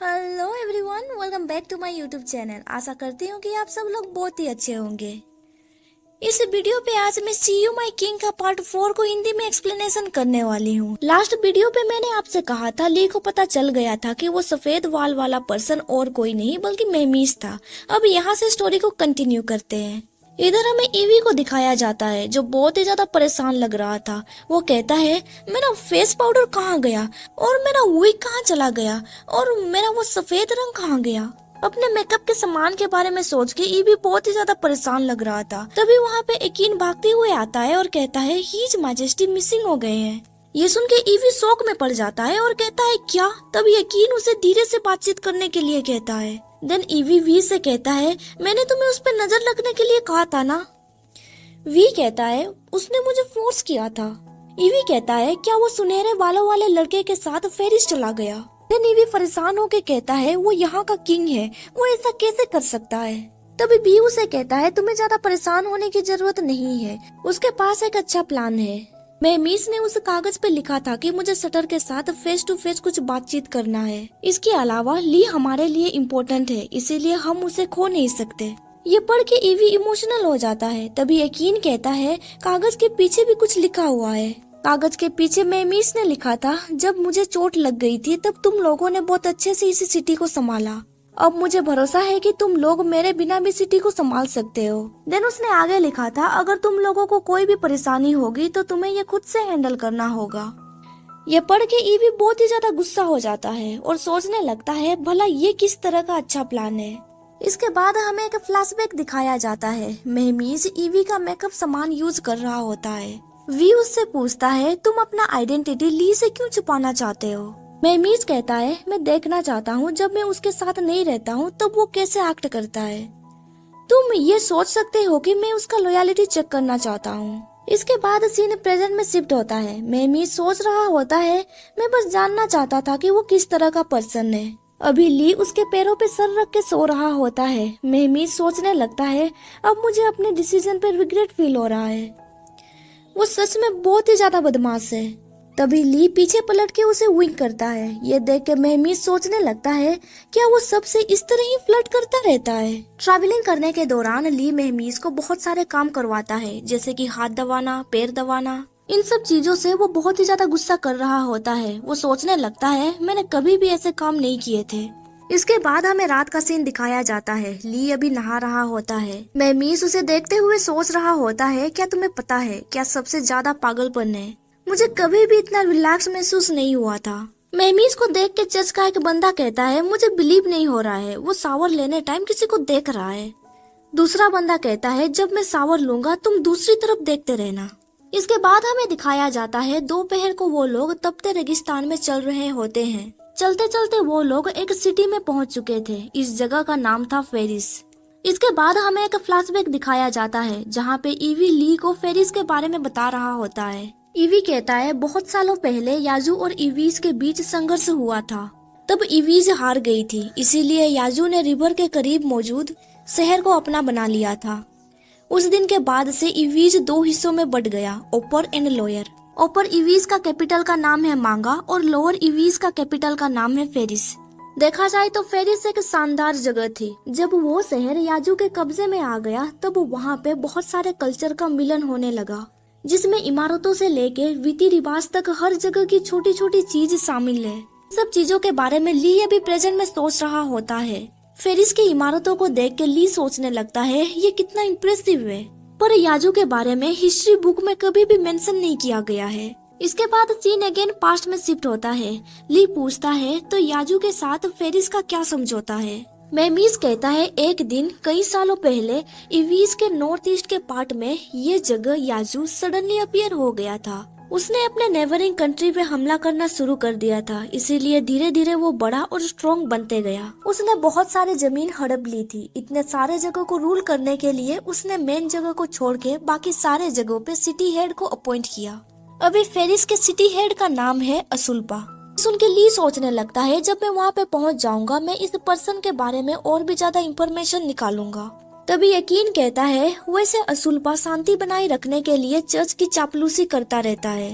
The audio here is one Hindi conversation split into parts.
Hello everyone, welcome back to my YouTube channel. आशा करती हूँ कि आप सब लोग बहुत ही अच्छे होंगे। इस वीडियो पे आज मैं सी यू माई किंग का पार्ट 4 को हिंदी में एक्सप्लेनेशन करने वाली हूँ। लास्ट वीडियो पे मैंने आपसे कहा था ली को पता चल गया था कि वो सफेद वाल वाला पर्सन और कोई नहीं बल्कि मेमीज था। अब यहाँ से स्टोरी को कंटिन्यू करते हैं। इधर हमें ईवी को दिखाया जाता है जो बहुत ही ज्यादा परेशान लग रहा था। वो कहता है मेरा फेस पाउडर कहाँ गया और मेरा विग कहाँ चला गया और मेरा वो सफेद रंग कहाँ गया। अपने मेकअप के सामान के बारे में सोच के ईवी बहुत ही ज्यादा परेशान लग रहा था। तभी वहाँ पे यकीन भागते हुए आता है और कहता है हीज मैजेस्टी मिसिंग हो गए हैं। ये सुन के ईवी शौक में पड़ जाता है और कहता है क्या। तब यकीन उसे धीरे से बातचीत करने के लिए कहता है। देन ईवी वी से कहता है मैंने तुम्हें उस पर नजर रखने के लिए कहा था ना। वी कहता है उसने मुझे फोर्स किया था। ईवी कहता है क्या वो सुनहरे बालों वाले लड़के के साथ फेरिस चला गया। देन ईवी परेशान होकर कहता है वो यहाँ का किंग है, वो ऐसा कैसे कर सकता है। तभी बी उसे कहता है तुम्हें ज्यादा परेशान होने की जरूरत नहीं है, उसके पास एक अच्छा प्लान है। मेमीज ने उस कागज पे लिखा था कि मुझे शटर के साथ फेस टू फेस कुछ बातचीत करना है। इसके अलावा ली हमारे लिए इम्पोर्टेंट है, इसीलिए हम उसे खो नहीं सकते। ये पढ़ के ईवी इमोशनल हो जाता है। तभी यकीन कहता है कागज के पीछे भी कुछ लिखा हुआ है। कागज के पीछे मेमीज ने लिखा था जब मुझे चोट लग गई थी तब तुम लोगों ने बहुत अच्छे से इस सिटी को संभाला। अब मुझे भरोसा है कि तुम लोग मेरे बिना भी सिटी को संभाल सकते हो। देन उसने आगे लिखा था अगर तुम लोगों को कोई भी परेशानी होगी तो तुम्हें ये खुद से हैंडल करना होगा। ये पढ़ के ईवी बहुत ही ज्यादा गुस्सा हो जाता है और सोचने लगता है भला ये किस तरह का अच्छा प्लान है। इसके बाद हमें एक फ्लैशबैक दिखाया जाता है। मेहमीज ईवी का मेकअप सामान यूज कर रहा होता है। वी उससे पूछता है तुम अपना आइडेंटिटी ली से क्यों छुपाना चाहते हो। मेमीज कहता है मैं देखना चाहता हूँ जब मैं उसके साथ नहीं रहता हूँ तब वो कैसे एक्ट करता है। तुम ये सोच सकते हो कि मैं उसका लॉयलिटी चेक करना चाहता हूँ। इसके बाद सीन प्रेजेंट में शिफ्ट होता है। मेमीज सोच रहा होता है मैं बस जानना चाहता था कि वो किस तरह का पर्सन है। अभी ली उसके पैरों पे सर रख के सो रहा होता है। मेमीज सोचने लगता है अब मुझे अपने डिसीजन पे रिग्रेट फील हो रहा है। वो सच में बहुत ही ज्यादा बदमाश है। तभी ली पीछे पलट के उसे विंक करता है। ये देख के मेहमीज सोचने लगता है क्या वो सबसे इस तरह ही फ्लर्ट करता रहता है। ट्रैवलिंग करने के दौरान ली मेहमीज को बहुत सारे काम करवाता है जैसे कि हाथ दबाना, पैर दबाना। इन सब चीजों से वो बहुत ही ज्यादा गुस्सा कर रहा होता है। वो सोचने लगता है मैंने कभी भी ऐसे काम नहीं किए थे। इसके बाद हमें रात का सीन दिखाया जाता है। ली अभी नहा रहा होता है। मेहमीज उसे देखते हुए सोच रहा होता है क्या तुम्हें पता है क्या सबसे ज्यादा पागलपन है। मुझे कभी भी इतना रिलैक्स महसूस नहीं हुआ था। मेहमीज को देख के चर्च का एक बंदा कहता है मुझे बिलीव नहीं हो रहा है, वो शावर लेने टाइम किसी को देख रहा है। दूसरा बंदा कहता है जब मैं शावर लूंगा तुम दूसरी तरफ देखते रहना। इसके बाद हमें दिखाया जाता है दोपहर को वो लोग तपते रेगिस्तान में चल रहे होते हैं। चलते चलते वो लोग एक सिटी में पहुंच चुके थे। इस जगह का नाम था फेरिस। इसके बाद हमें एक फ्लैशबैक दिखाया जाता है जहाँ पे ईवी ली को फेरिस के बारे में बता रहा होता है। ईवी कहता है बहुत सालों पहले याजू और ईवीज के बीच संघर्ष हुआ था। तब ईवीज हार गई थी, इसीलिए याजू ने रिवर के करीब मौजूद शहर को अपना बना लिया था। उस दिन के बाद से ईवीज दो हिस्सों में बट गया, अपर एंड लोअर। अपर ईवीज का कैपिटल का नाम है मांगा और लोअर ईवीज का कैपिटल का नाम है फेरिस। देखा जाए तो फेरिस एक शानदार जगह थी। जब वो शहर याजू के कब्जे में आ गया तब वहाँ पे बहुत सारे कल्चर का मिलन होने लगा जिसमें इमारतों से लेके रीति रिवाज तक हर जगह की छोटी छोटी चीज शामिल है। सब चीजों के बारे में ली अभी प्रेजेंट में सोच रहा होता है। फेरिस की इमारतों को देख के ली सोचने लगता है ये कितना इम्प्रेसिव है, पर याजू के बारे में हिस्ट्री बुक में कभी भी मेंशन नहीं किया गया है। इसके बाद सीन अगेन पास्ट में शिफ्ट होता है। ली पूछता है तो याजू के साथ फेरिस का क्या समझौता है। मेहमीज कहता है एक दिन कई सालों पहले ईवीज के नॉर्थ ईस्ट के पार्ट में ये जगह याजू सडनली अपीयर हो गया था। उसने अपने नेबरिंग कंट्री पे हमला करना शुरू कर दिया था, इसीलिए धीरे धीरे वो बड़ा और स्ट्रॉन्ग बनते गया। उसने बहुत सारे जमीन हड़प ली थी। इतने सारे जगह को रूल करने के लिए उसने मेन जगह को छोड़ के बाकी सारे जगहों पे सिटी हेड को अपॉइंट किया। अभी फेरिस के सिटी हेड का नाम है असुल्पा। सुन के ली सोचने लगता है जब मैं वहाँ पे पहुँच जाऊंगा मैं इस पर्सन के बारे में और भी ज्यादा इंफॉर्मेशन निकालूंगा। तभी यकीन कहता है वैसे असुल्पा शांति बनाए रखने के लिए चर्च की चापलूसी करता रहता है।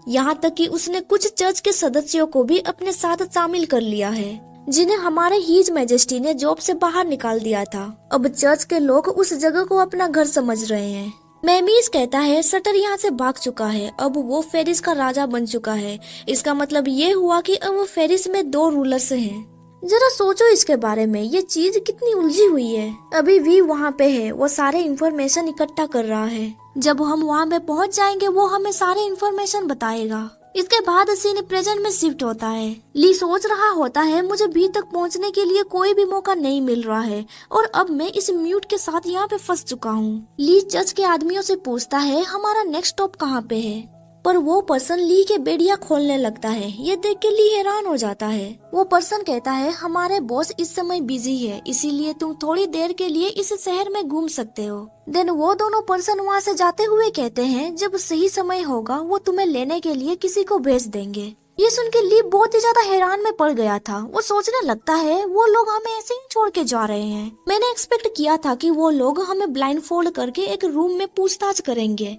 यहाँ तक कि उसने कुछ चर्च के सदस्यों को भी अपने साथ शामिल कर लिया है। जिन्हें हमारे हीज मैजेस्टी ने जॉब से बाहर निकाल दिया था। अब चर्च के लोग उस जगह को अपना घर समझ रहे हैं। मेमीज कहता है सटर यहाँ से भाग चुका है, अब वो फेरिस का राजा बन चुका है। इसका मतलब ये हुआ कि अब फेरिस में 2 रूलर्स हैं। जरा सोचो इसके बारे में, ये चीज कितनी उलझी हुई है। अभी भी वहाँ पे है, वो सारे इन्फॉर्मेशन इकट्ठा कर रहा है। जब हम वहाँ पे पहुँच जाएंगे वो हमें सारे इन्फॉर्मेशन बताएगा। इसके बाद सीन प्रेजेंट में शिफ्ट होता है। ली सोच रहा होता है मुझे भी तक पहुंचने के लिए कोई भी मौका नहीं मिल रहा है और अब मैं इस म्यूट के साथ यहाँ पे फंस चुका हूँ। ली चर्च के आदमियों से पूछता है हमारा नेक्स्ट स्टॉप कहाँ पे है, पर वो पर्सन ली के बेड़िया खोलने लगता है। ये देख के ली हैरान हो जाता है। वो पर्सन कहता है हमारे बॉस इस समय बिजी है, इसीलिए तुम थोड़ी देर के लिए इस शहर में घूम सकते हो। देन वो दोनों पर्सन वहाँ से जाते हुए कहते हैं जब सही समय होगा वो तुम्हें लेने के लिए किसी को भेज देंगे। ये सुन के ली बहुत ही ज्यादा हैरान में पड़ गया था। वो सोचने लगता है वो लोग हमें ऐसे ही छोड़ के जा रहे हैं। मैंने एक्सपेक्ट किया था कि वो लोग हमें ब्लाइंड फोल्ड करके एक रूम में पूछताछ करेंगे,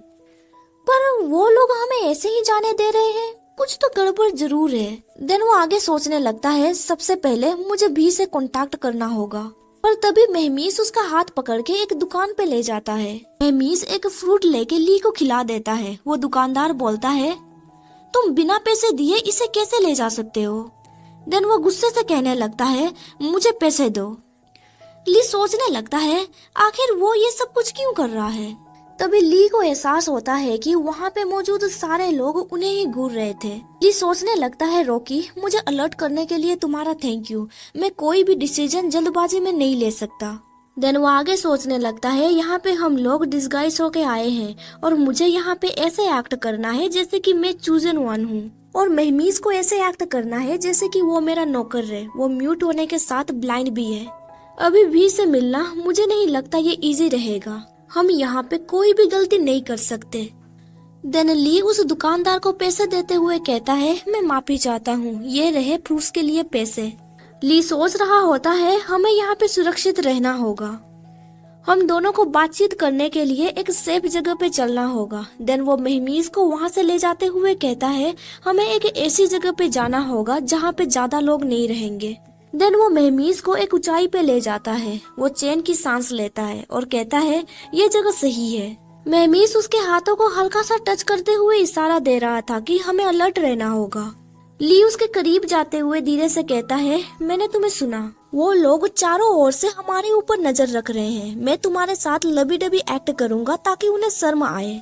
पर वो लोग हमें ऐसे ही जाने दे रहे हैं। कुछ तो गड़बड़ जरूर है। देन वो आगे सोचने लगता है सबसे पहले मुझे भी से कांटेक्ट करना होगा। पर तभी महमीस उसका हाथ पकड़ के एक दुकान पे ले जाता है। महमीस एक फ्रूट लेके ली को खिला देता है। वो दुकानदार बोलता है तुम बिना पैसे दिए इसे कैसे ले जा सकते हो। देन वो गुस्से से कहने लगता है मुझे पैसे दो। ली सोचने लगता है आखिर वो ये सब कुछ क्यों कर रहा है। तभी ली को एहसास होता है कि वहाँ पे मौजूद सारे लोग उन्हें ही घूर रहे थे। ली सोचने लगता है रॉकी मुझे अलर्ट करने के लिए तुम्हारा थैंक यू, मैं कोई भी डिसीजन जल्दबाजी में नहीं ले सकता। देन वो आगे सोचने लगता है यहाँ पे हम लोग डिस्गाइज होके आए हैं और मुझे यहाँ पे ऐसे एक्ट करना है जैसे कि मैं चूजन वन हूँ और महमीज को ऐसे एक्ट करना है जैसे कि वो मेरा नौकर है। वो म्यूट होने के साथ ब्लाइंड भी है। अभी भी से मिलना मुझे नहीं लगता ये इजी रहेगा। हम यहाँ पे कोई भी गलती नहीं कर सकते। देन ली उस दुकानदार को पैसे देते हुए कहता है मैं माफी चाहता हूँ, ये रहे फ्रूट्स के लिए पैसे। ली सोच रहा होता है हमें यहाँ पे सुरक्षित रहना होगा। हम दोनों को बातचीत करने के लिए एक सेफ जगह पे चलना होगा। देन वो महमीज को वहाँ से ले जाते हुए कहता है हमें एक ऐसी जगह पे जाना होगा जहाँ पे ज्यादा लोग नहीं रहेंगे। देन वो महमीज को एक ऊंचाई पे ले जाता है। वो चैन की सांस लेता है और कहता है ये जगह सही है। महमीज उसके हाथों को हल्का सा टच करते हुए इशारा दे रहा था कि हमें अलर्ट रहना होगा। ली उसके करीब जाते हुए धीरे से कहता है मैंने तुम्हें सुना, वो लोग चारों ओर से हमारे ऊपर नजर रख रहे हैं। मैं तुम्हारे साथ लबी डबी एक्ट करूंगा ताकि उन्हें शर्म आए।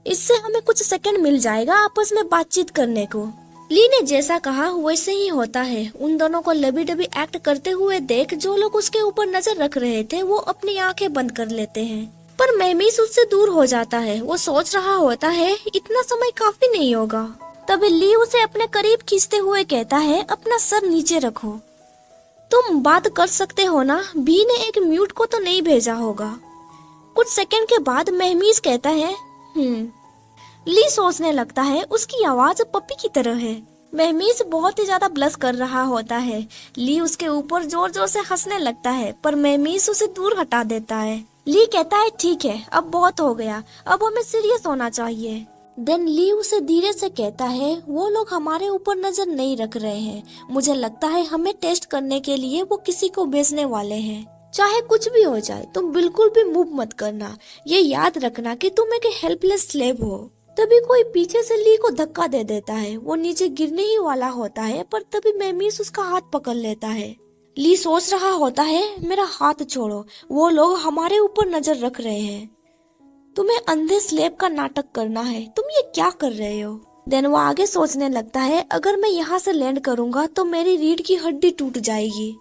इससे हमें कुछ सेकंड मिल जाएगा आपस में बातचीत करने को। ली ने जैसा कहा वैसे ही होता है। उन दोनों को लबी डबी एक्ट करते हुए देख जो लोग उसके ऊपर नजर रख रहे थे वो अपनी आंखें बंद कर लेते हैं, पर महमीस उससे दूर हो जाता है। वो सोच रहा होता है इतना समय काफी नहीं होगा। तभी ली उसे अपने करीब खींचते हुए कहता है अपना सर नीचे रखो, तुम बात कर सकते हो ना। बी ने एक म्यूट को तो नहीं भेजा होगा। कुछ सेकंड के बाद महमीस कहता है ली सोचने लगता है उसकी आवाज पप्पी की तरह है। महमीज बहुत ही ज्यादा ब्लश कर रहा होता है। ली उसके ऊपर जोर जोर से हंसने लगता है, पर महमीज उसे दूर हटा देता है। ली कहता है ठीक है अब बहुत हो गया, अब हमें सीरियस होना चाहिए। देन ली उसे धीरे से कहता है वो लोग हमारे ऊपर नजर नहीं रख रहे हैं। मुझे लगता है हमें टेस्ट करने के लिए वो किसी को भेजने वाले हैं। चाहे कुछ भी हो जाए तुम बिल्कुल भी मूव मत करना। ये याद रखना कि तुम एक हेल्पलेस स्लेव हो। तभी कोई पीछे से ली को धक्का दे देता है। वो नीचे गिरने ही वाला होता है, पर तभी महमीज उसका हाथ पकड़ लेता है। ली सोच रहा होता है मेरा हाथ छोड़ो, वो लोग हमारे ऊपर नजर रख रहे हैं। तुम्हें अंधे स्लेब का नाटक करना है, तुम ये क्या कर रहे हो। देन वो आगे सोचने लगता है अगर मैं यहाँ से लैंड करूंगा तो मेरी रीढ़ की हड्डी टूट जाएगी।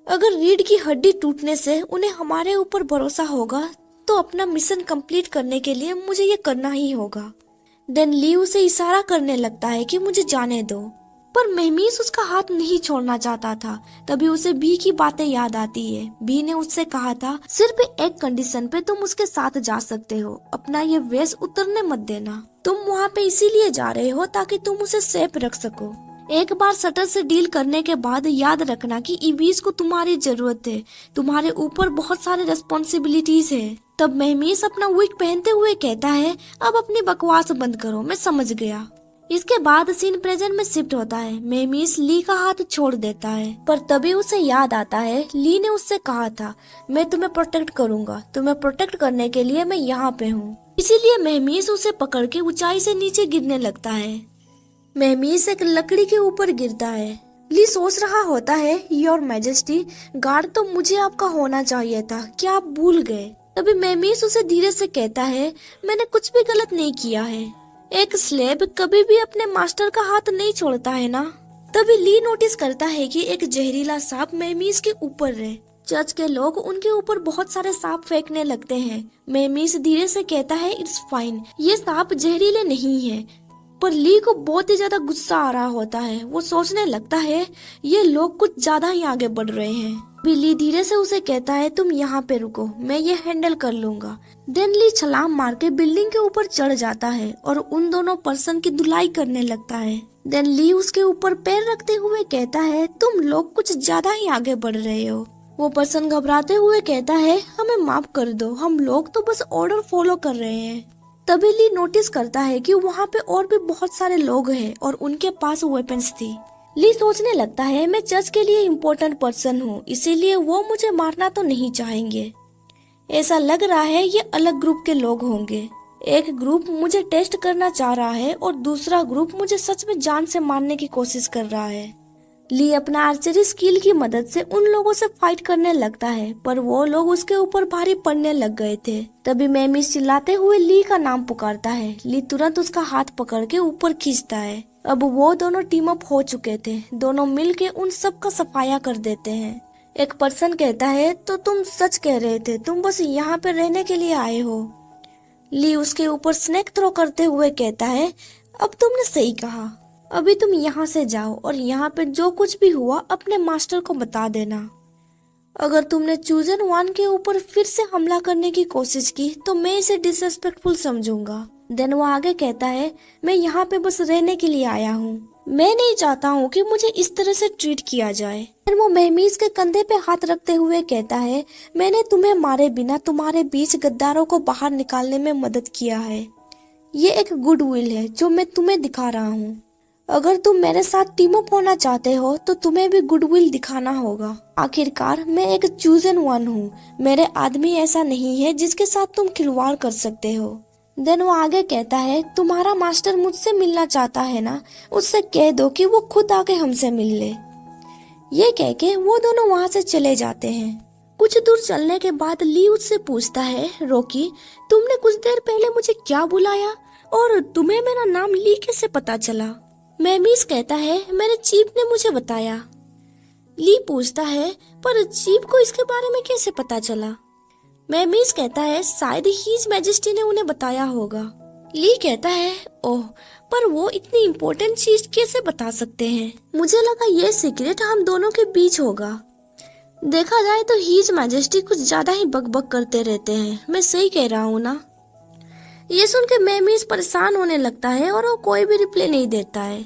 अगर रीढ़ की हड्डी टूटने से उन्हें हमारे ऊपर भरोसा होगा तो अपना मिशन कंप्लीट करने के लिए मुझे ये करना ही होगा। देन ली उसे इशारा करने लगता है कि मुझे जाने दो, पर महमीज उसका हाथ नहीं छोड़ना चाहता था। तभी उसे भी की बातें याद आती है। भी ने उससे कहा था सिर्फ एक कंडीशन पे तुम उसके साथ जा सकते हो, अपना ये वेश उतरने मत देना। तुम वहाँ पे इसीलिए जा रहे हो ताकि तुम उसे सेफ रख सको। एक बार शटर से डील करने के बाद याद रखना कि इबीस को तुम्हारी जरूरत है, तुम्हारे ऊपर बहुत सारे रेस्पॉन्सिबिलिटीज है। तब महमीज अपना विग पहनते हुए कहता है अब अपनी बकवास बंद करो, मैं समझ गया। इसके बाद सीन प्रेजेंट में शिफ्ट होता है। मेमिस ली का हाथ छोड़ देता है, पर तभी उसे याद आता है ली ने उससे कहा था मैं तुम्हें प्रोटेक्ट करूंगा, तुम्हें प्रोटेक्ट करने के लिए मैं यहाँ पे हूँ। इसीलिए मेमिस उसे पकड़ के ऊंचाई से नीचे गिरने लगता है। मेमिस एक लकड़ी के ऊपर गिरता है। ली सोच रहा होता है योर मैजेस्टी, गार्ड तो मुझे आपका होना चाहिए था, क्या आप भूल गए? तभी मेमिस उसे धीरे से कहता है मैंने कुछ भी गलत नहीं किया है। एक स्लेब कभी भी अपने मास्टर का हाथ नहीं छोड़ता है ना। तभी ली नोटिस करता है कि एक जहरीला सांप मेमिस के ऊपर है। चर्च के लोग उनके ऊपर बहुत सारे सांप फेंकने लगते हैं। मेमिस धीरे से कहता है इट्स फाइन, ये सांप जहरीले नहीं है। पर ली को बहुत ही ज्यादा गुस्सा आ रहा होता है। वो सोचने लगता है ये लोग कुछ ज्यादा ही आगे बढ़ रहे हैं। ली धीरे से उसे कहता है तुम यहाँ पे रुको, मैं ये हैंडल कर लूंगा। देन ली छलांग मार के बिल्डिंग के ऊपर चढ़ जाता है और उन दोनों पर्सन की धुलाई करने लगता है। देन ली उसके ऊपर पैर रखते हुए कहता है तुम लोग कुछ ज्यादा ही आगे बढ़ रहे हो। वो पर्सन घबराते हुए कहता है हमें माफ कर दो, हम लोग तो बस ऑर्डर फॉलो कर रहे हैं। तभी ली नोटिस करता है कि वहाँ पे और भी बहुत सारे लोग हैं और उनके पास वेपन्स थी। ली सोचने लगता है मैं चर्च के लिए इम्पोर्टेंट पर्सन हूँ, इसीलिए वो मुझे मारना तो नहीं चाहेंगे। ऐसा लग रहा है ये अलग ग्रुप के लोग होंगे। एक ग्रुप मुझे टेस्ट करना चाह रहा है और दूसरा ग्रुप मुझे सच में जान से मारने की कोशिश कर रहा है। ली अपना आर्चरी स्किल की मदद से उन लोगों से फाइट करने लगता है, पर वो लोग उसके ऊपर भारी पड़ने लग गए थे। तभी मेमिस चिल्लाते हुए ली का नाम पुकारता है। ली तुरंत उसका हाथ पकड़ के ऊपर खींचता है। अब वो दोनों टीम अप हो चुके थे, दोनों मिलके उन सब का सफाया कर देते हैं। एक पर्सन कहता है तो तुम सच कह रहे थे, तुम बस यहाँ पे रहने के लिए आए हो। ली उसके ऊपर स्नेक थ्रो करते हुए कहता है अब तुमने सही कहा, अभी तुम यहाँ से जाओ और यहाँ पे जो कुछ भी हुआ अपने मास्टर को बता देना। अगर तुमने चूजन वन के ऊपर फिर से हमला करने की कोशिश की तो मैं इसे डिसरेस्पेक्टफुल समझूंगा। देन वो आगे कहता है मैं यहाँ पे बस रहने के लिए आया हूँ, मैं नहीं चाहता हूँ कि मुझे इस तरह से ट्रीट किया जाए। फिर वो मेमिस के कंधे पे हाथ रखते हुए कहता है मैंने तुम्हें मारे बिना तुम्हारे बीच गद्दारों को बाहर निकालने में मदद किया है। ये एक गुड विल है जो मैं तुम्हें दिखा रहा हूँ। अगर तुम मेरे साथ टीम अप होना चाहते हो तो तुम्हें भी गुडविल दिखाना होगा। आखिरकार मैं एक चूजन वन हूँ, मेरे आदमी ऐसा नहीं है जिसके साथ तुम खिलवाड़ कर सकते हो। देन वो आगे कहता है तुम्हारा मास्टर मुझसे मिलना चाहता है ना, उससे कह दो कि वो खुद आके हमसे मिल ले। ये कह के वो दोनों वहाँ से चले जाते हैं। कुछ दूर चलने के बाद ली उससे पूछता है रॉकी तुमने कुछ देर पहले मुझे क्या बुलाया और तुम्हें मेरा नाम ली कैसे पता चला? मेमिस कहता है मेरे चीफ ने मुझे बताया। ली पूछता है पर चीफ को इसके बारे में कैसे पता चला? मेमिस कहता है शायद हीज मैजेस्टी ने उन्हें बताया होगा। ली कहता है ओह, पर वो इतनी इम्पोर्टेंट चीज कैसे बता सकते हैं? मुझे लगा ये सीक्रेट हम दोनों के बीच होगा। देखा जाए तो हीज मैजेस्टी कुछ ज्यादा ही बकबक करते रहते हैं, मैं सही कह रहा हूँ ना? ये सुन के मेमिस परेशान होने लगता है और वो कोई भी रिप्लाई नहीं देता है।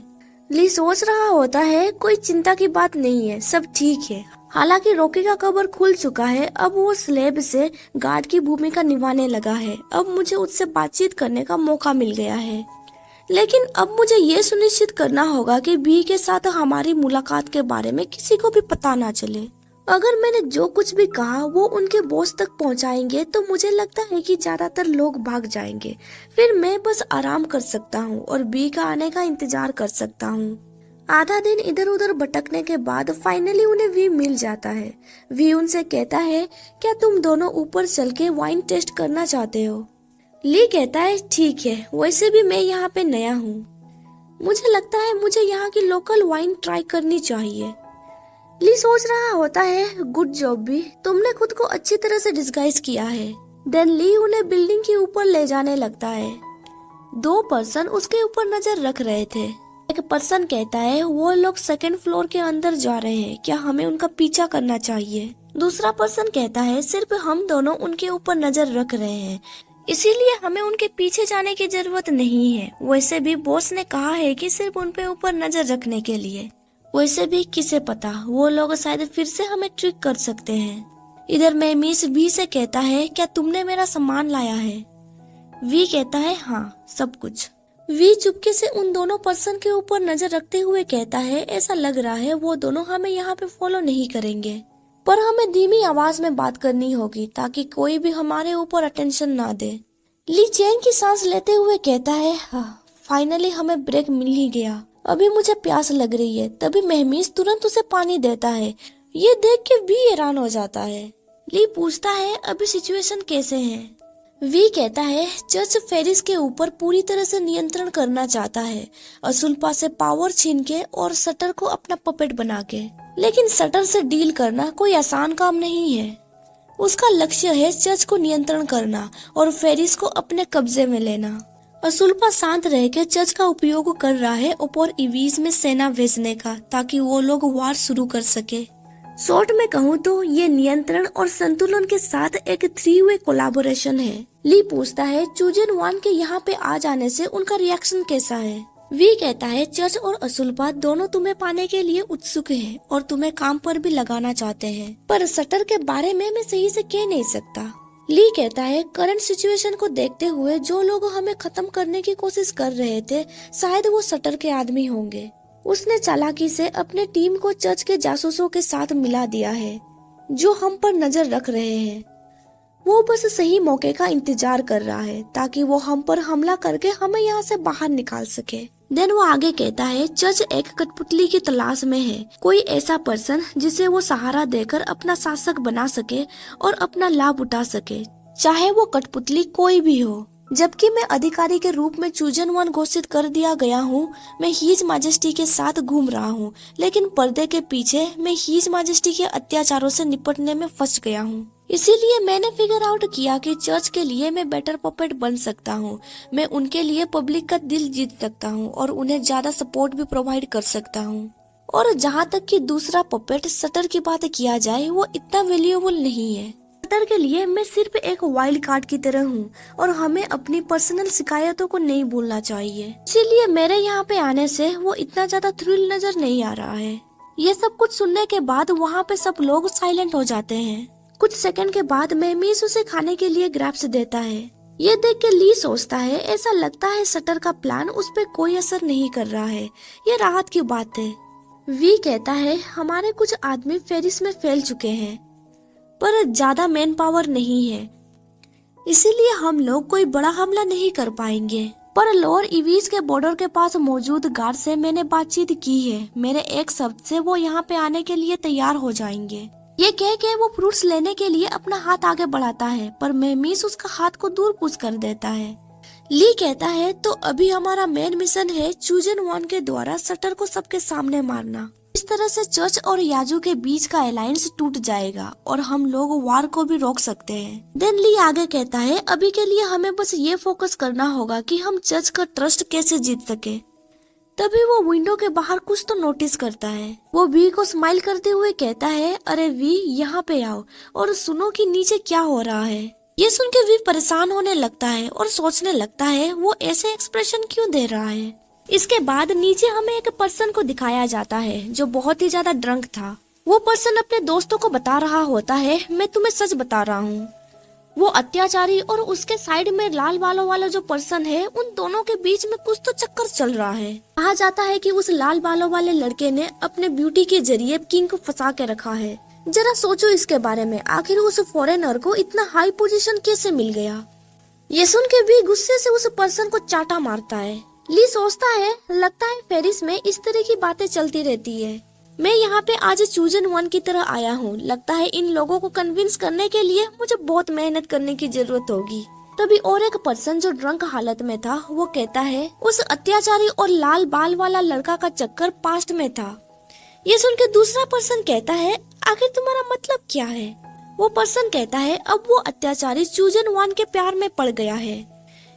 ली सोच रहा होता है कोई चिंता की बात नहीं है, सब ठीक है। हालांकि रॉकी का कब्र खुल चुका है, अब वो स्लेब से गार्ड की भूमिका निभाने लगा है। अब मुझे उससे बातचीत करने का मौका मिल गया है, लेकिन अब मुझे ये सुनिश्चित करना होगा कि बी के साथ हमारी मुलाकात के बारे में किसी को भी पता ना चले। अगर मैंने जो कुछ भी कहा वो उनके बॉस तक पहुंचाएंगे तो मुझे लगता है कि ज्यादातर लोग भाग जाएंगे। फिर मैं बस आराम कर सकता हूँ और बी का आने का इंतजार कर सकता हूँ। आधा दिन इधर उधर भटकने के बाद फाइनली उन्हें वी मिल जाता है। वी उनसे कहता है क्या तुम दोनों ऊपर चल के वाइन टेस्ट करना चाहते हो? ली कहता है ठीक है, वैसे भी मैं यहाँ पे नया हूँ, मुझे लगता है मुझे यहाँ की लोकल वाइन ट्राई करनी चाहिए। ली सोच रहा होता है गुड जॉब भी, तुमने खुद को अच्छी तरह से डिस्गाइज किया है। देन ली उन्हें बिल्डिंग के ऊपर ले जाने लगता है। दो पर्सन उसके ऊपर नजर रख रहे थे। एक पर्सन कहता है वो लोग सेकंड फ्लोर के अंदर जा रहे हैं, क्या हमें उनका पीछा करना चाहिए? दूसरा पर्सन कहता है सिर्फ हम दोनों उनके ऊपर नजर रख रहे हैं, इसीलिए हमें उनके पीछे जाने की जरूरत नहीं है। वैसे भी बॉस ने कहा है कि सिर्फ उन पे ऊपर नजर रखने के लिए। वैसे भी किसे पता, वो लोग शायद फिर से हमें ट्रिक कर सकते हैं। इधर मेमिस वी से कहता है क्या तुमने मेरा सामान लाया है? वी कहता है हाँ, सब कुछ। वी चुपके से उन दोनों पर्सन के ऊपर नजर रखते हुए कहता है, ऐसा लग रहा है वो दोनों हमें यहाँ पे फॉलो नहीं करेंगे, पर हमें धीमी आवाज में बात करनी होगी ताकि कोई भी हमारे ऊपर अटेंशन ना दे। ली चैन की सांस लेते हुए कहता है, फाइनली हमें ब्रेक मिल ही गया, अभी मुझे प्यास लग रही है। तभी महमीज तुरंत उसे पानी देता है। ये देख के वी हैरान हो जाता है। ली पूछता है, अभी सिचुएशन कैसे है? वी कहता है, जज फेरिस के ऊपर पूरी तरह से नियंत्रण करना चाहता है, असुल्पा से पावर छीन के और सटर को अपना पपेट बना के। लेकिन सटर से डील करना कोई आसान काम नहीं है। उसका लक्ष्य है जज को नियंत्रण करना और फेरिस को अपने कब्जे में लेना। असुल्पा शांत रह के जज का उपयोग कर रहा है ऊपर इवीज में सेना भेजने का, ताकि वो लोग वार शुरू कर सके। शॉर्ट में कहूँ तो ये नियंत्रण और संतुलन के साथ एक 3 वे कोलैबोरेशन है। ली पूछता है, चूजन वन के यहाँ पे आ जाने से उनका रिएक्शन कैसा है? वी कहता है, जज और असुल्पा दोनों तुम्हें पाने के लिए उत्सुक हैं और तुम्हें काम पर भी लगाना चाहते हैं, पर सटर के बारे में मैं सही से कह नहीं सकता। ली कहता है, करंट सिचुएशन को देखते हुए जो लोग हमें खत्म करने की कोशिश कर रहे थे, शायद वो सटर के आदमी होंगे। उसने चालाकी से अपने टीम को जज के जासूसों के साथ मिला दिया है जो हम पर नजर रख रहे हैं। वो बस सही मौके का इंतजार कर रहा है ताकि वो हम पर हमला करके हमें यहाँ से बाहर निकाल सके। देन वो आगे कहता है, जज एक कठपुतली की तलाश में है, कोई ऐसा पर्सन जिसे वो सहारा देकर अपना शासक बना सके और अपना लाभ उठा सके, चाहे वो कठपुतली कोई भी हो। जबकि मैं अधिकारी के रूप में चूजन वन घोषित कर दिया गया हूँ, मैं हीज माजेस्टी के साथ घूम रहा हूँ, लेकिन पर्दे के पीछे मैं हीज माजेस्टी के अत्याचारों से निपटने में फंस गया हूँ। इसीलिए मैंने फिगर आउट किया कि चर्च के लिए मैं बेटर पपेट बन सकता हूँ। मैं उनके लिए पब्लिक का दिल जीत सकता हूँ और उन्हें ज्यादा सपोर्ट भी प्रोवाइड कर सकता हूँ। और जहाँ तक कि दूसरा पपेट सटर की बात किया जाए, वो इतना वैल्यूएबल नहीं है। सटर के लिए मैं सिर्फ एक वाइल्ड कार्ड की तरह हूँ और हमें अपनी पर्सनल शिकायतों को नहीं भूलना चाहिए। इसीलिए मेरे यहाँ पे आने से वो इतना ज्यादा थ्रिल नजर नहीं आ रहा है। ये सब कुछ सुनने के बाद वहाँ पे सब लोग साइलेंट हो जाते हैं। कुछ सेकंड के बाद महमीज उसे खाने के लिए ग्रैप्स देता है। ये देख के ली सोचता है, ऐसा लगता है सटर का प्लान उस पे कोई असर नहीं कर रहा है। ये राहत की बात है। वी कहता है, हमारे कुछ आदमी फेरिस में फैल चुके हैं, पर ज्यादा मैन पावर नहीं है, इसीलिए हम लोग कोई बड़ा हमला नहीं कर पाएंगे। पर लोअर इवीज के बॉर्डर के पास मौजूद गार्ड से मैंने बातचीत की है। मेरे एक शब्द से वो यहाँ पे आने के लिए तैयार हो जाएंगे। ये कह के वो फ्रूट्स लेने के लिए अपना हाथ आगे बढ़ाता है, पर महमीज उसका हाथ को दूर पुश कर देता है। ली कहता है, तो अभी हमारा मेन मिशन है चूजन वन के द्वारा सटर को सबके सामने मारना। इस तरह से चर्च और याजू के बीच का अलायंस टूट जाएगा और हम लोग वार को भी रोक सकते हैं। देन ली आगे कहता है, अभी के लिए हमें बस ये फोकस करना होगा कि हम चर्च का ट्रस्ट कैसे जीत सके। तभी वो विंडो के बाहर कुछ तो नोटिस करता है। वो वी को स्माइल करते हुए कहता है, अरे वी, यहाँ पे आओ और सुनो कि नीचे क्या हो रहा है। ये सुन के वी परेशान होने लगता है और सोचने लगता है वो ऐसे एक्सप्रेशन क्यों दे रहा है। इसके बाद नीचे हमें एक पर्सन को दिखाया जाता है जो बहुत ही ज्यादा ड्रंक था। वो पर्सन अपने दोस्तों को बता रहा होता है, मैं तुम्हें सच बता रहा हूँ। वो अत्याचारी और उसके साइड में लाल बालों वाला जो पर्सन है, उन दोनों के बीच में कुछ तो चक्कर चल रहा है। कहा जाता है कि उस लाल बालों वाले लड़के ने अपने ब्यूटी के जरिए किंग को फंसा के रखा है। जरा सोचो इसके बारे में, आखिर उस फॉरेनर को इतना हाई पोजीशन कैसे मिल गया। ये सुन के भी गुस्से से उस पर्सन को चाटा मारता है। ली सोचता है, लगता है फेरिस में इस तरह की बातें चलती रहती है। मैं यहाँ पे आज चूजन वन की तरह आया हूँ। लगता है इन लोगों को कन्विंस करने के लिए मुझे बहुत मेहनत करने की जरूरत होगी। तभी और एक पर्सन जो ड्रंक हालत में था, वो कहता है, उस अत्याचारी और लाल बाल वाला लड़का का चक्कर पास्ट में था। ये सुन के दूसरा पर्सन कहता है, आखिर तुम्हारा मतलब क्या है। वो पर्सन कहता है, अब वो अत्याचारी चूजन वन के प्यार में पड़ गया है।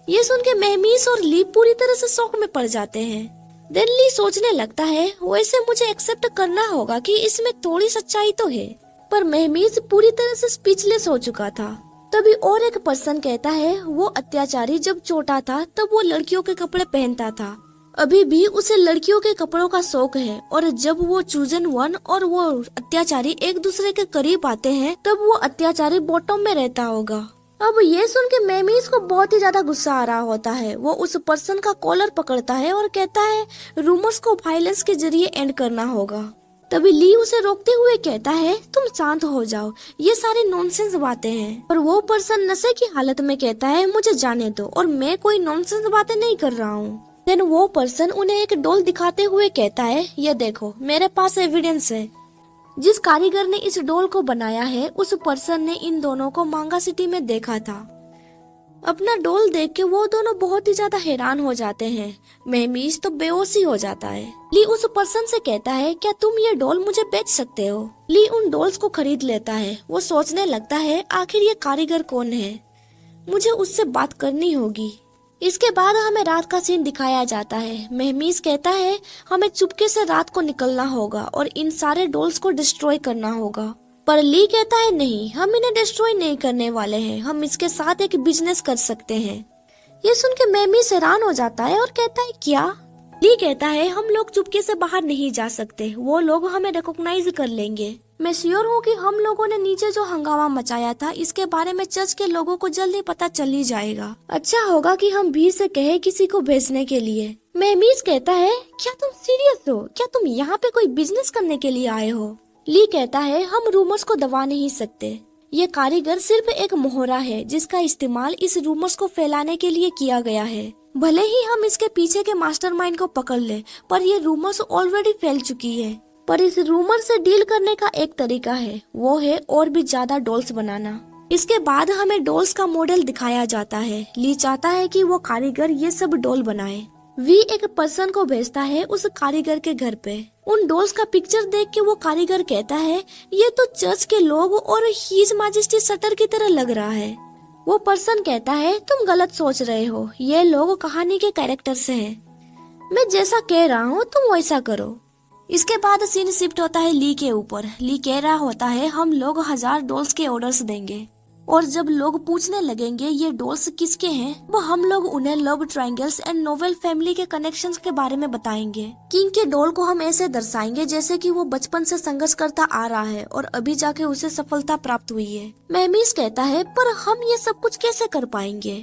ये सुन के महमीज और ली पूरी तरह से शौक में पड़ जाते हैं। देन ली सोचने लगता है, वैसे मुझे एक्सेप्ट करना होगा कि इसमें थोड़ी सच्चाई तो है। पर महमीज पूरी तरह से स्पीचलेस हो चुका था। तभी और एक पर्सन कहता है, वो अत्याचारी जब छोटा था तब वो लड़कियों के कपड़े पहनता था। अभी भी उसे लड़कियों के कपड़ों का शौक है और जब वो चूजन वन और वो अत्याचारी एक दूसरे के करीब आते हैं तब वो अत्याचारी बॉटम में रहता होगा। अब ये सुन के मेमीज को बहुत ही ज्यादा गुस्सा आ रहा होता है। वो उस पर्सन का कॉलर पकड़ता है और कहता है रूमर्स को वायलेंस के जरिए एंड करना होगा। तभी ली उसे रोकते हुए कहता है तुम शांत हो जाओ, ये सारी नॉनसेंस बातें हैं। और वो पर्सन नशे की हालत में कहता है मुझे जाने दो और मैं कोई नॉनसेंस बातें नहीं कर रहा हूँ। देन वो पर्सन उन्हें एक डॉल दिखाते हुए कहता है ये देखो मेरे पास एविडेंस है। जिस कारीगर ने इस डॉल को बनाया है उस पर्सन ने इन दोनों को मांगा सिटी में देखा था। अपना डॉल देख के वो दोनों बहुत ही ज्यादा हैरान हो जाते हैं। मेहमीज तो बेहोशी हो जाता है। ली उस पर्सन से कहता है क्या तुम ये डॉल मुझे बेच सकते हो। ली उन डॉल्स को खरीद लेता है। वो सोचने लगता है आखिर ये कारीगर कौन है, मुझे उससे बात करनी होगी। इसके बाद हमें रात का सीन दिखाया जाता है। मेहमीज कहता है हमें चुपके से रात को निकलना होगा और इन सारे डॉल्स को डिस्ट्रॉय करना होगा। पर ली कहता है नहीं, हम इन्हें डिस्ट्रॉय नहीं करने वाले हैं, हम इसके साथ एक बिजनेस कर सकते हैं। ये सुन के मेहमीज हैरान हो जाता है और कहता है क्या। ली कहता है हम लोग चुपके से बाहर नहीं जा सकते, वो लोग हमें रिकॉग्नाइज कर लेंगे। मैं श्योर हूँ कि हम लोगों ने नीचे जो हंगामा मचाया था इसके बारे में चर्च के लोगों को जल्दी पता चल ही जाएगा। अच्छा होगा कि हम भीड़ से कहे किसी को भेजने के लिए। मेहमीज कहता है क्या तुम सीरियस हो, क्या तुम यहाँ पे कोई बिजनेस करने के लिए आए हो। ली कहता है हम रूमर्स को दबा नहीं सकते, ये कारीगर सिर्फ एक मोहरा है जिसका इस्तेमाल इस रूमर्स को फैलाने के लिए किया गया है। भले ही हम इसके पीछे के मास्टरमाइंड को पकड़ ले, पर ये रूमर्स ऑलरेडी फैल चुकी है। पर इस रूमर से डील करने का एक तरीका है, वो है और भी ज्यादा डॉल्स बनाना। इसके बाद हमें डॉल्स का मॉडल दिखाया जाता है। ली चाहता है कि वो कारीगर ये सब डॉल बनाए। वी एक पर्सन को भेजता है उस कारीगर के घर पे। उन डॉल्स का पिक्चर देख के वो कारीगर कहता है ये तो चर्च के लोग और हिज मैजेस्टी शटर की तरह लग रहा है। वो पर्सन कहता है तुम गलत सोच रहे हो, ये लोग कहानी के कैरेक्टर्स हैं, मैं जैसा कह रहा हूँ तुम वैसा करो। इसके बाद सीन शिफ्ट होता है ली के ऊपर। ली कह रहा होता है हम लोग 1000 डॉल्स के ऑर्डर्स देंगे और जब लोग पूछने लगेंगे ये डॉल्स किसके हैं, वो हम लोग उन्हें love triangles and novel family के कनेक्शंस के बारे में बताएंगे। किंग के डॉल को हम ऐसे दर्शाएंगे जैसे कि वो बचपन से संघर्ष करता आ रहा है और अभी जाके उसे सफलता प्राप्त हुई है। मेहमीज कहता है पर हम ये सब कुछ कैसे कर पाएंगे।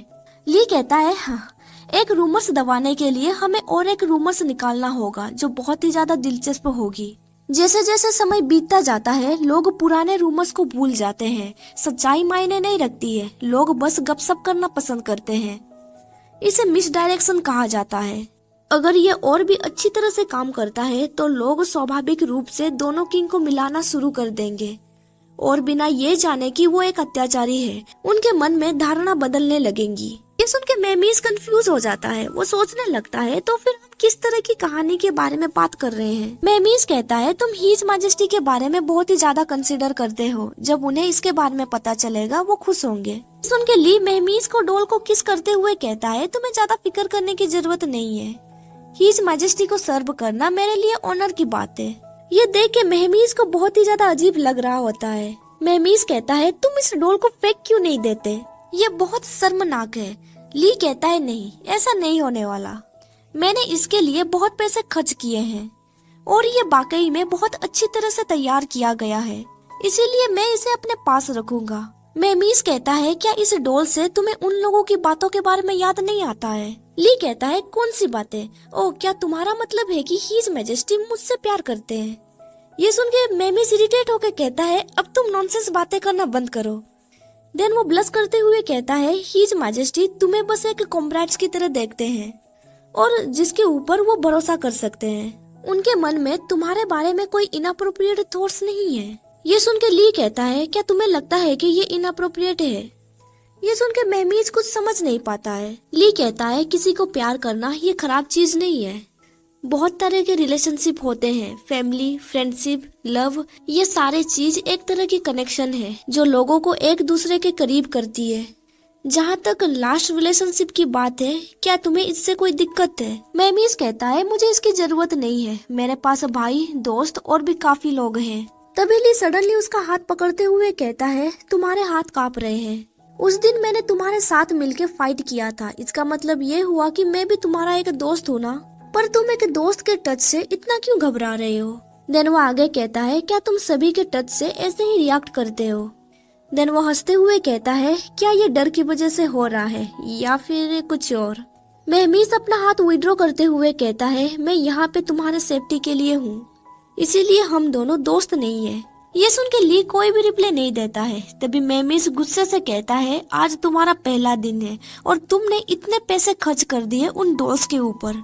ली कहता है हाँ, एक रूमर्स दबाने के लिए हमें और एक रूमर्स निकालना होगा जो बहुत ही ज्यादा दिलचस्प होगी। जैसे जैसे समय बीतता जाता है लोग पुराने रूमर्स को भूल जाते हैं, सच्चाई मायने नहीं रखती है, लोग बस गपशप करना पसंद करते हैं। इसे मिस डायरेक्शन कहा जाता है। अगर ये और भी अच्छी तरह से काम करता है तो लोग स्वाभाविक रूप से दोनों किंग को मिलाना शुरू कर देंगे और बिना ये जाने कि वो एक अत्याचारी है उनके मन में धारणा बदलने लगेंगी। ये सुन के मेहमीज कंफ्यूज हो जाता है। वो सोचने लगता है तो फिर हम किस तरह की कहानी के बारे में बात कर रहे हैं। मेहमीज कहता है तुम हिज मैजेस्टी के बारे में बहुत ही ज्यादा कंसीडर करते हो, जब उन्हें इसके बारे में पता चलेगा वो खुश होंगे। सुन के ली मेहमीज को डॉल को किस करते हुए कहता है तुम्हें ज्यादा फिक्र करने की जरूरत नहीं है, हिज मैजेस्टी को सर्व करना मेरे लिए ऑनर की बात है। ये देख के मेहमीज को बहुत ही ज्यादा अजीब लग रहा होता है। मेहमीज कहता है तुम इस डॉल को फेंक क्यों नहीं देते, ये बहुत शर्मनाक है। ली कहता है नहीं, ऐसा नहीं होने वाला, मैंने इसके लिए बहुत पैसे खर्च किए हैं और ये वाकई में बहुत अच्छी तरह से तैयार किया गया है, इसीलिए मैं इसे अपने पास रखूंगा। मेहमीज कहता है क्या इस डॉल से तुम्हें उन लोगों की बातों के बारे में याद नहीं आता है। ली कहता है कौन सी बातें, ओह क्या तुम्हारा मतलब है कि हिज मैजेस्टी मुझसे प्यार करते हैं। ये सुन के मेहमीज इरिटेट होकर कहता है अब तुम नॉनसेंस बातें करना बंद करो। देन वो ब्लश करते हुए कहता है हिज मैजेस्टी तुम्हें बस एक कॉम्रेड्स की तरह देखते हैं और जिसके ऊपर वो भरोसा कर सकते हैं, उनके मन में तुम्हारे बारे में कोई इनअप्रोप्रिएट थॉट्स नहीं है। ये सुन के ली कहता है क्या तुम्हें लगता है कि ये इनअप्रोप्रिएट है। ये सुन के मेहमीज कुछ समझ नहीं पाता है। ली कहता है किसी को प्यार करना ये खराब चीज नहीं है, बहुत तरह के रिलेशनशिप होते हैं, फैमिली, फ्रेंडशिप, लव, ये सारे चीज एक तरह की कनेक्शन है जो लोगों को एक दूसरे के करीब करती है। जहाँ तक लास्ट रिलेशनशिप की बात है, क्या तुम्हें इससे कोई दिक्कत है। मेहमीज कहता है मुझे इसकी जरूरत नहीं है, मेरे पास भाई, दोस्त और भी काफी लोग हैं। तभी ली सडनली उसका हाथ पकड़ते हुए कहता है तुम्हारे हाथ कांप रहे हैं, उस दिन मैंने तुम्हारे साथ मिलके फाइट किया था, इसका मतलब ये हुआ कि मैं भी तुम्हारा एक दोस्त हूँ ना, पर तुम एक दोस्त के टच से इतना क्यों घबरा रहे हो। देन वो आगे कहता है क्या तुम सभी के टच से ऐसे ही रिएक्ट करते हो। देन वो हंसते हुए कहता है, क्या ये डर की वजह से हो रहा है या फिर कुछ और? महमीज अपना हाथ विड्रॉ करते हुए कहता है, मैं यहाँ पे तुम्हारे सेफ्टी के लिए हूँ, इसीलिए हम दोनों दोस्त नहीं है। ये सुन के ली कोई भी रिप्लाई नहीं देता है। तभी महमीज गुस्से से कहता है, आज तुम्हारा पहला दिन है और तुमने इतने पैसे खर्च कर दिए उन डॉल्स के ऊपर,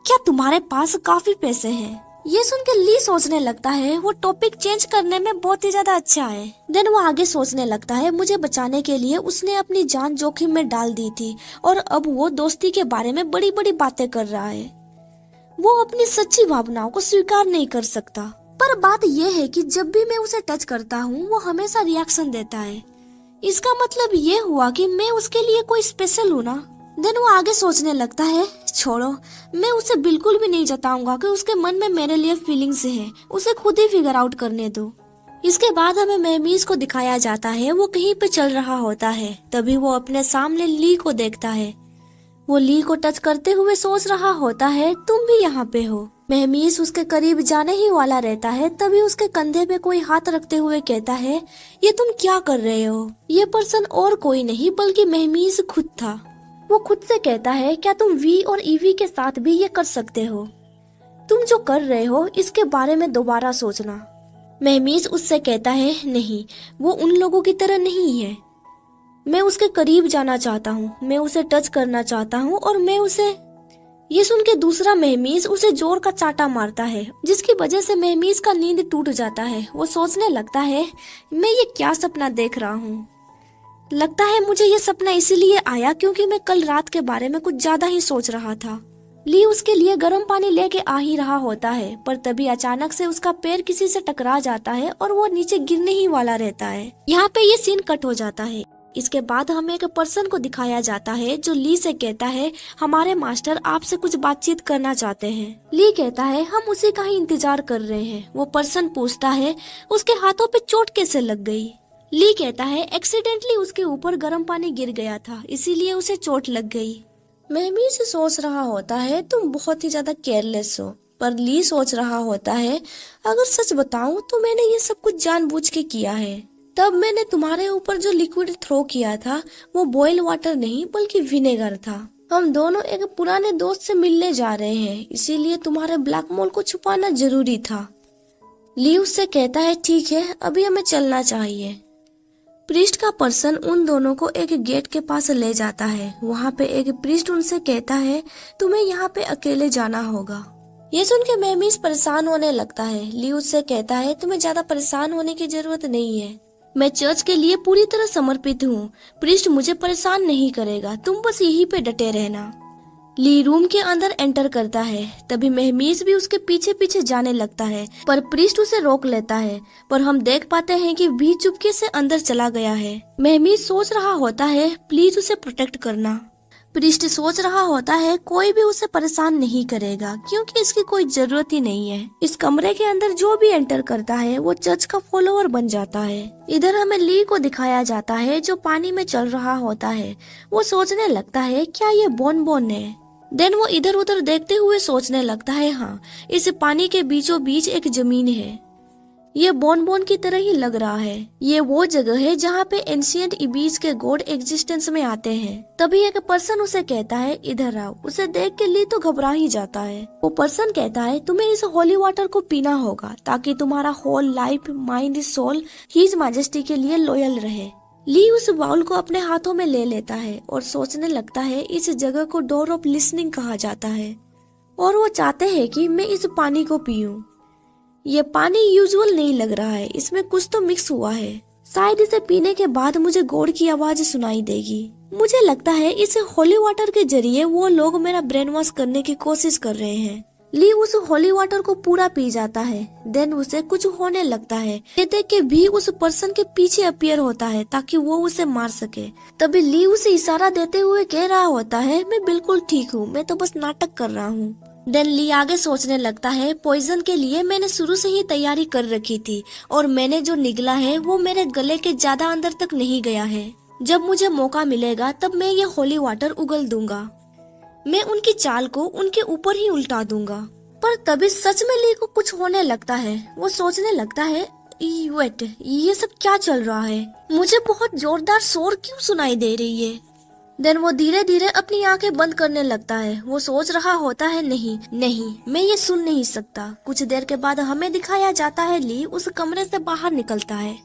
क्या तुम्हारे पास काफी पैसे हैं? ये सुन के ली सोचने लगता है वो टॉपिक चेंज करने में बहुत ही ज्यादा अच्छा है। देन वो आगे सोचने लगता है, मुझे बचाने के लिए उसने अपनी जान जोखिम में डाल दी थी और अब वो दोस्ती के बारे में बड़ी बड़ी बातें कर रहा है। वो अपनी सच्ची भावनाओं को स्वीकार नहीं कर सकता। पर बात यह है कि जब भी मैं उसे टच करता हूँ वो हमेशा रिएक्शन देता है। इसका मतलब ये हुआ कि मैं उसके लिए कोई स्पेशल हूँ ना। देन वो आगे सोचने लगता है, छोड़ो, मैं उसे बिल्कुल भी नहीं जताऊंगा कि उसके मन में मेरे लिए फीलिंग्स है, उसे खुद ही फिगर आउट करने दो। इसके बाद हमें महमीज को दिखाया जाता है, वो कहीं पे चल रहा होता है। तभी वो अपने सामने ली को देखता है। वो ली को टच करते हुए सोच रहा होता है, तुम भी यहाँ पे हो। महमीज उसके करीब जाने ही वाला रहता है। तभी उसके कंधे पे कोई हाथ रखते हुए कहता है, ये तुम क्या कर रहे हो? ये पर्सन और कोई नहीं बल्कि महमीज खुद था। वो खुद से कहता है, क्या तुम वी और ईवी के साथ भी ये कर सकते हो? तुम जो कर रहे हो इसके बारे में दोबारा सोचना। महमीज उससे कहता है, नहीं, वो उन लोगों की तरह नहीं है। मैं उसके करीब जाना चाहता हूँ, मैं उसे टच करना चाहता हूँ और मैं उसे। ये सुन के दूसरा महमीज उसे जोर का चाटा मारता है, जिसकी वजह से महमीज का नींद टूट जाता है। वो सोचने लगता है, मैं ये क्या सपना देख रहा हूँ? लगता है मुझे ये सपना इसीलिए आया क्योंकि मैं कल रात के बारे में कुछ ज्यादा ही सोच रहा था। ली उसके लिए गर्म पानी लेके आ ही रहा होता है, पर तभी अचानक से उसका पैर किसी से टकरा जाता है और वो नीचे गिरने ही वाला रहता है। यहाँ पे ये सीन कट हो जाता है। इसके बाद हमें एक पर्सन को दिखाया जाता है जो ली से कहता है, हमारे मास्टर आपसे कुछ बातचीत करना चाहते हैं। ली कहता है, हम उसी का ही इंतजार कर रहे हैं। वो पर्सन पूछता है, उसके हाथों पे चोट कैसे लग गई? ली कहता है, एक्सीडेंटली उसके ऊपर गर्म पानी गिर गया था, इसीलिए उसे चोट लग गई। महमीज से सोच रहा होता है, तुम बहुत ही ज्यादा केयरलेस हो। पर ली सोच रहा होता है, अगर सच बताऊं तो मैंने ये सब कुछ जानबूझ के किया है। तब मैंने तुम्हारे ऊपर जो लिक्विड थ्रो किया था वो बॉइल वाटर नहीं बल्कि विनेगर था। हम दोनों एक पुराने दोस्त से मिलने जा रहे हैं, इसीलिए तुम्हारे ब्लैक मोल को छुपाना जरूरी था। ली उससे कहता है, ठीक है, अभी हमें चलना चाहिए। प्रीस्ट का पर्सन उन दोनों को एक गेट के पास ले जाता है। वहाँ पे एक प्रीस्ट उनसे कहता है, तुम्हें यहाँ पे अकेले जाना होगा। ये सुन के महमीज परेशान होने लगता है। ली उससे कहता है, तुम्हें ज्यादा परेशान होने की जरूरत नहीं है, मैं चर्च के लिए पूरी तरह समर्पित हूँ। प्रीस्ट मुझे परेशान नहीं करेगा, तुम बस यहीं पे डटे रहना। ली रूम के अंदर एंटर करता है। तभी महमीज भी उसके पीछे पीछे जाने लगता है, पर प्रीस्ट उसे रोक लेता है। पर हम देख पाते हैं कि वी चुपके से अंदर चला गया है। महमीज सोच रहा होता है, प्लीज उसे प्रोटेक्ट करना। प्रीस्ट सोच रहा होता है, कोई भी उसे परेशान नहीं करेगा क्योंकि इसकी कोई जरूरत ही नहीं है। इस कमरे के अंदर जो भी एंटर करता है वो चर्च का फॉलोअर बन जाता है। इधर हमें ली को दिखाया जाता है जो पानी में चल रहा होता है। वो सोचने लगता है, क्या ये बोन बोन है? देन वो इधर उधर देखते हुए सोचने लगता है, हाँ, इस पानी के बीचों बीच एक जमीन है, ये बोन बोन की तरह ही लग रहा है। ये वो जगह है जहाँ पे एंशिएंट इबीज के गॉड एग्जिस्टेंस में आते हैं। तभी एक पर्सन उसे कहता है, इधर आओ। उसे देख के ली तो घबरा ही जाता है। वो पर्सन कहता है, तुम्हें इस होली वाटर को पीना होगा ताकि तुम्हारा whole life, mind, soul his majesty के लिए लॉयल रहे। ली उस बाउल को अपने हाथों में ले लेता है और सोचने लगता है, इस जगह को डोर ऑफ लिसनिंग कहा जाता है और वो चाहते हैं कि मैं इस पानी को पीऊं। ये पानी यूजुअल नहीं लग रहा है, इसमें कुछ तो मिक्स हुआ है। शायद इसे पीने के बाद मुझे गॉड की आवाज सुनाई देगी। मुझे लगता है इस होली वाटर के जरिए वो लोग मेरा ब्रेन वॉश करने की कोशिश कर रहे हैं। ली उस होली वाटर को पूरा पी जाता है। देन उसे कुछ होने लगता है। ये देख के भी उस पर्सन के पीछे अपीयर होता है ताकि वो उसे मार सके। तभी ली उसे इशारा देते हुए कह रहा होता है, मैं बिल्कुल ठीक हूँ, मैं तो बस नाटक कर रहा हूँ। देन ली आगे सोचने लगता है, पॉइजन के लिए मैंने शुरू से ही तैयारी कर रखी थी और मैंने जो निगला है वो मेरे गले के ज्यादा अंदर तक नहीं गया है। जब मुझे मौका मिलेगा तब मैं ये होली वाटर उगल दूंगा। मैं उनकी चाल को उनके ऊपर ही उल्टा दूंगा। पर तभी सच में ली को कुछ होने लगता है। वो सोचने लगता है, वेट, ये सब क्या चल रहा है? मुझे बहुत जोरदार शोर क्यों सुनाई दे रही है? देन वो धीरे धीरे अपनी आंखें बंद करने लगता है। वो सोच रहा होता है, नहीं नहीं, मैं ये सुन नहीं सकता। कुछ देर के बाद हमें दिखाया जाता है ली उस कमरे से बाहर निकलता है।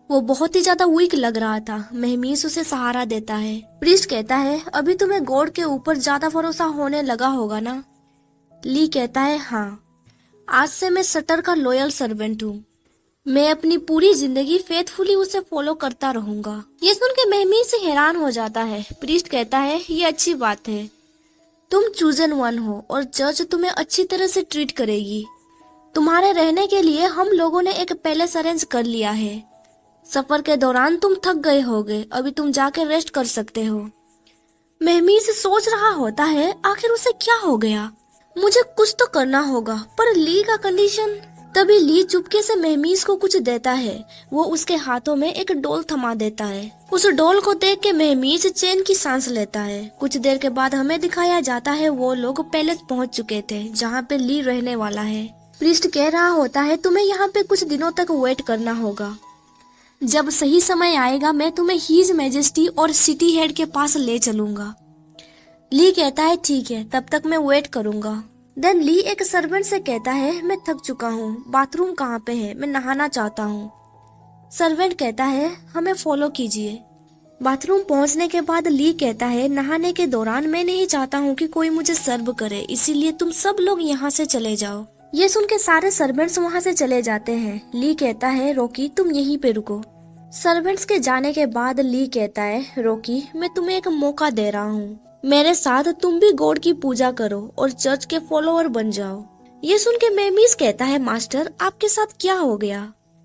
वो बहुत ही ज्यादा वीक लग रहा था। महमीस उसे सहारा देता है। प्रीस्ट कहता है, अभी तुम्हें गॉड के ऊपर ज्यादा भरोसा होने लगा होगा ना? ली कहता है, हाँ, आज से मैं सटर का लॉयल सर्वेंट हूँ। मैं अपनी पूरी जिंदगी फेथफुली उसे फॉलो करता रहूंगा। ये सुन के महमीस से हैरान हो जाता है। प्रीस्ट कहता है, ये अच्छी बात है, तुम चूजन वन हो और चर्च तुम्हें अच्छी तरह से ट्रीट करेगी। तुम्हारे रहने के लिए हम लोगों ने एक पैलेस अरेंज कर लिया है। सफर के दौरान तुम थक गए होगे, अभी तुम जाके रेस्ट कर सकते हो। महमीस सोच रहा होता है, आखिर उसे क्या हो गया? मुझे कुछ तो करना होगा, पर ली का कंडीशन। तभी ली चुपके से महमीस को कुछ देता है। वो उसके हाथों में एक डॉल थमा देता है। उस डॉल को देख के महमीस चैन की सांस लेता है। कुछ देर के बाद हमें दिखाया जाता है वो लोग पैलेस पहुंच चुके थे, जहाँ पे ली रहने वाला है। प्रीस्ट कह रहा होता है, तुम्हें यहाँ पे कुछ दिनों तक वेट करना होगा। जब सही समय आएगा मैं तुम्हें हीज मैजेस्टी और सिटी हेड के पास ले चलूंगा। ली कहता है, ठीक है, तब तक मैं वेट करूंगा। देन ली एक सर्वेंट से कहता है, मैं थक चुका हूँ, बाथरूम कहाँ पे है, मैं नहाना चाहता हूँ। सर्वेंट कहता है, हमें फॉलो कीजिए। बाथरूम पहुँचने के बाद ली कहता है, नहाने के दौरान मैं नहीं चाहता हूँ कि कोई मुझे सर्व करे, इसीलिए तुम सब लोग यहाँ से चले जाओ। ये सुन के सारे सर्वेंट्स वहाँ से चले जाते हैं। ली कहता है, रॉकी तुम यहीं पे रुको। सर्वेंट्स के जाने के बाद ली कहता है, रॉकी मैं तुम्हें एक मौका दे रहा हूँ, मेरे साथ तुम भी गॉड की पूजा करो और चर्च के फॉलोअर बन जाओ। ये सुन के महमीस कहता है, मास्टर आपके साथ क्या हो गया?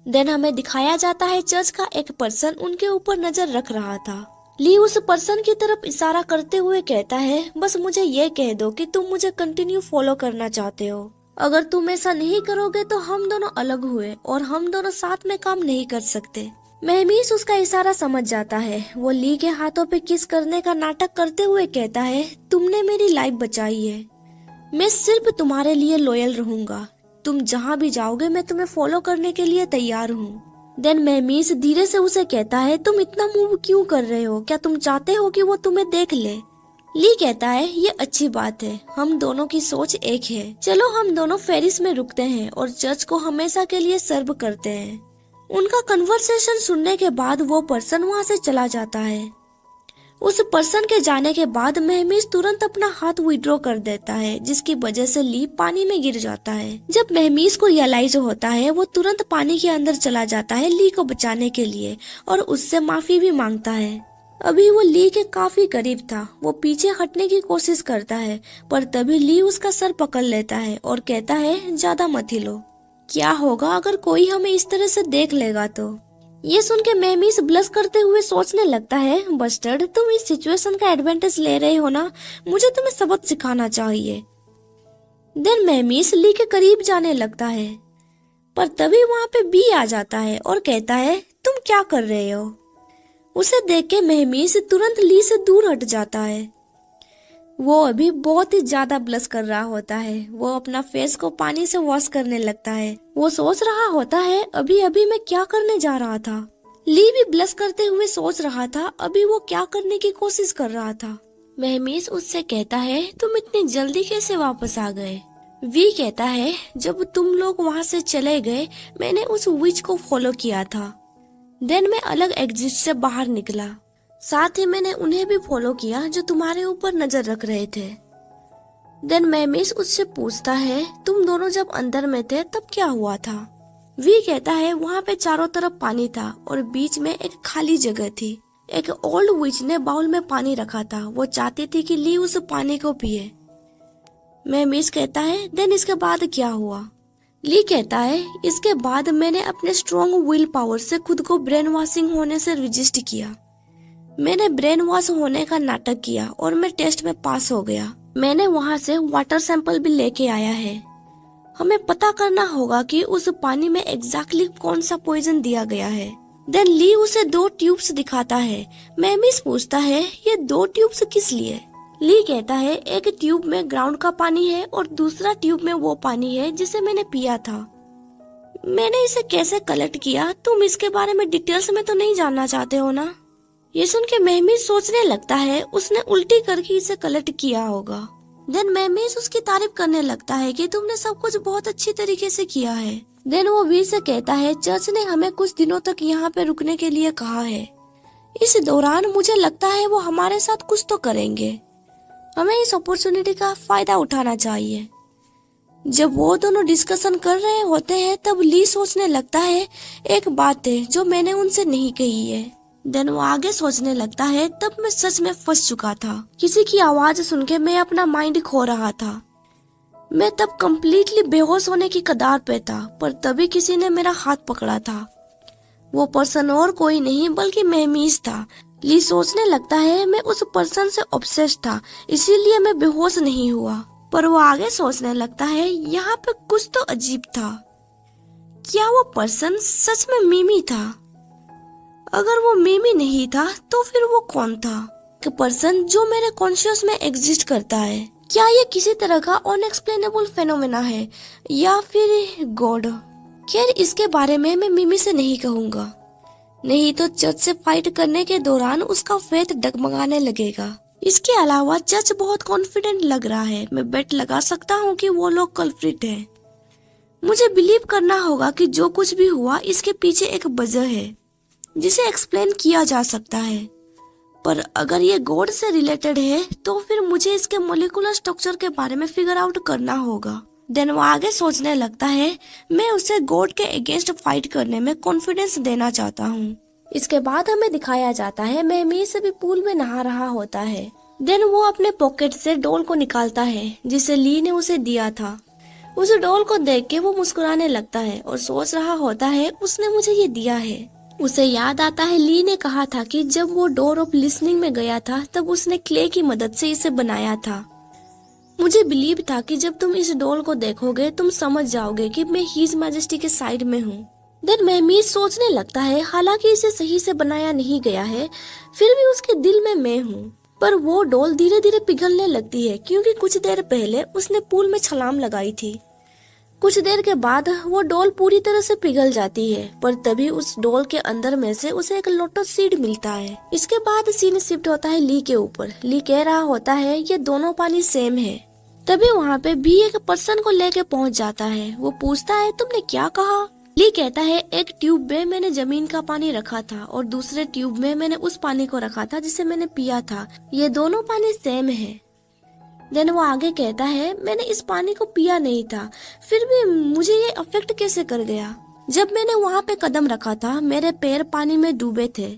देन हमें दिखाया जाता है चर्च का एक पर्सन उनके ऊपर नजर रख रहा था। ली उस पर्सन की तरफ इशारा करते हुए कहता है, बस मुझे ये कह दो कि तुम मुझे कंटिन्यू फॉलो करना चाहते हो। अगर तुम ऐसा नहीं करोगे तो हम दोनों अलग हुए और हम दोनों साथ में काम नहीं कर सकते। महमीस उसका इशारा समझ जाता है। वो ली के हाथों पे किस करने का नाटक करते हुए कहता है, तुमने मेरी लाइफ बचाई है, मैं सिर्फ तुम्हारे लिए लॉयल रहूंगा। तुम जहाँ भी जाओगे मैं तुम्हें फॉलो करने के लिए तैयार हूँ। देन महमीस धीरे से उसे कहता है, तुम इतना मूव क्यों कर रहे हो? क्या तुम चाहते हो कि वो तुम्हें देख ले? ली कहता है, ये अच्छी बात है, हम दोनों की सोच एक है। चलो हम दोनों फेरिस में रुकते हैं और चर्च को हमेशा के लिए सर्व करते हैं। उनका कन्वर्सेशन सुनने के बाद वो पर्सन वहाँ से चला जाता है। उस पर्सन के जाने के बाद महमीस तुरंत अपना हाथ विड्रॉ कर देता है, जिसकी वजह से ली पानी में गिर जाता है। जब महमीस को रियलाइज होता है वो तुरंत पानी के अंदर चला जाता है ली को बचाने के लिए और उससे माफी भी मांगता है। अभी वो ली के काफी करीब था। वो पीछे हटने की कोशिश करता है, पर तभी ली उसका सर पकड़ लेता है और कहता है, ज्यादा मत हिलो, क्या होगा अगर कोई हमें इस तरह से देख लेगा तो? ये सुन के महमीस ब्लश करते हुए सोचने लगता है, बस्टर्ड तुम इस सिचुएशन का एडवांटेज ले रहे हो ना, मुझे तुम्हें सबक सिखाना चाहिए। देन महमीस ली के करीब जाने लगता है, पर तभी वहाँ पे बी आ जाता है और कहता है, तुम क्या कर रहे हो? उसे देख के महमीस तुरंत ली से दूर हट जाता है। वो अभी बहुत ही ज्यादा ब्लश कर रहा होता है। वो अपना फेस को पानी से वॉश करने लगता है। वो सोच रहा होता है, अभी अभी मैं क्या करने जा रहा था। ली भी ब्लश करते हुए सोच रहा था अभी वो क्या करने की कोशिश कर रहा था। महमीस उससे कहता है, तुम इतनी जल्दी कैसे वापस आ गए? वी कहता है, जब तुम लोग वहाँ से चले गए मैंने उस विच को फॉलो किया था। देन मैं अलग एग्जिट से बाहर निकला, साथ ही मैंने उन्हें भी फॉलो किया जो तुम्हारे ऊपर नजर रख रहे थे। देन महमीस उससे पूछता है, तुम दोनों जब अंदर में थे तब क्या हुआ था? वी कहता है, वहाँ पे चारों तरफ पानी था और बीच में एक खाली जगह थी। एक ओल्ड विच ने बाउल में पानी रखा था। वो चाहती थी कि ली उस पानी को पिए। महमीस कहता है, देन इसके बाद क्या हुआ? ली कहता है, इसके बाद मैंने अपने स्ट्रॉन्ग विल पावर से खुद को ब्रेन वॉशिंग होने से रजिस्ट किया। मैंने ब्रेन वॉश होने का नाटक किया और मैं टेस्ट में पास हो गया। मैंने वहाँ से वाटर सैंपल भी लेके आया है। हमें पता करना होगा कि उस पानी में एग्जैक्टली कौन सा पॉइजन दिया गया है। देन ली उसे 2 ट्यूब्स दिखाता है। महमीस पूछता है, ये 2 ट्यूब्स किस लिए? ली कहता है, एक ट्यूब में ग्राउंड का पानी है और दूसरा ट्यूब में वो पानी है जिसे मैंने पिया था। मैंने इसे कैसे कलेक्ट किया, तुम इसके बारे में डिटेल्स में तो नहीं जानना चाहते हो ना? ये सुन के महमीज सोचने लगता है उसने उल्टी करके इसे कलेक्ट किया होगा। देन महमीज उसकी तारीफ करने लगता है कि तुमने सब कुछ बहुत अच्छी तरीके से किया है। देन वो वी से कहता है चर्च ने हमें कुछ दिनों तक यहाँ पे रुकने के लिए कहा है। इस दौरान मुझे लगता है वो हमारे साथ कुछ तो करेंगे, हमें इस अपॉर्चुनिटी का फायदा उठाना चाहिए। जब वो दोनों डिस्कशन कर रहे होते हैं तब ली सोचने लगता है एक बात है जो मैंने उनसे नहीं कही है। देन वो आगे सोचने लगता है तब मैं सच में फंस चुका था। किसी की आवाज सुन के मैं अपना माइंड खो रहा था। मैं तब कम्प्लीटली बेहोश होने की कगार पे था, पर तभी किसी ने मेरा हाथ पकड़ा था। वो पर्सन और कोई नहीं बल्कि महमीज था। ली सोचने लगता है मैं उस पर्सन से ऑब्सेस्ड था, इसीलिए मैं बेहोश नहीं हुआ। पर वो आगे सोचने लगता है यहाँ पे कुछ तो अजीब था। क्या वो पर्सन सच में मिमी था? अगर वो मिमी नहीं था तो फिर वो कौन था? एक पर्सन जो मेरे कॉन्शियस में एग्जिस्ट करता है। क्या ये किसी तरह का अनएक्सप्लेनेबल फेनोमेना है या फिर गॉड? खैर इसके बारे में मैं मिमी से नहीं कहूँगा, नहीं तो चर्च से फाइट करने के दौरान उसका फेथ डगमगाने लगेगा। इसके अलावा चर्च बहुत कॉन्फिडेंट लग रहा है। मैं बेट लगा सकता हूँ कि वो लोग कल्प्रिट हैं। मुझे बिलीव करना होगा कि जो कुछ भी हुआ इसके पीछे एक वजह है जिसे एक्सप्लेन किया जा सकता है। पर अगर ये गॉड से रिलेटेड है तो फिर मुझे इसके मोलिकुलर स्ट्रक्चर के बारे में फिगर आउट करना होगा। देन वो आगे सोचने लगता है मैं उसे गॉड के अगेंस्ट फाइट करने में कॉन्फिडेंस देना चाहता हूँ। इसके बाद हमें दिखाया जाता है महमीज भी पूल में नहा रहा होता है। देन वो अपने पॉकेट से डॉल को निकालता है जिसे ली ने उसे दिया था। उस डॉल को देख के वो मुस्कुराने लगता है और सोच रहा होता है उसने मुझे ये दिया है। उसे याद आता है ली ने कहा था कि जब वो डोर ऑफ लिसनिंग में गया था तब उसने क्ले की मदद से इसे बनाया था। मुझे बिलीव था कि जब तुम इस डॉल को देखोगे तुम समझ जाओगे कि मैं हिज मैजेस्टी के साइड में हूँ। देन महमीज सोचने लगता है हालांकि इसे सही से बनाया नहीं गया है, फिर भी उसके दिल में मैं हूँ। पर वो डॉल धीरे धीरे पिघलने लगती है क्योंकि कुछ देर पहले उसने पूल में छलांग लगाई थी। कुछ देर के बाद वो डॉल पूरी तरह से पिघल जाती है, पर तभी उस डॉल के अंदर में से उसे एक लोटस सीड मिलता है। इसके बाद सीन शिफ्ट होता है ली के ऊपर। ली कह रहा होता है ये दोनों पानी सेम है। तभी वहाँ पे भी एक पर्सन को लेके पहुँच जाता है। वो पूछता है तुमने क्या कहा? ली कहता है एक ट्यूब में मैंने जमीन का पानी रखा था और दूसरे ट्यूब में मैंने उस पानी को रखा था जिसे मैंने पिया था। ये दोनों पानी सेम है। देन वो आगे कहता है मैंने इस पानी को पिया नहीं था, फिर भी मुझे ये अफेक्ट कैसे कर गया? जब मैंने वहाँ पे कदम रखा था मेरे पैर पानी में डूबे थे,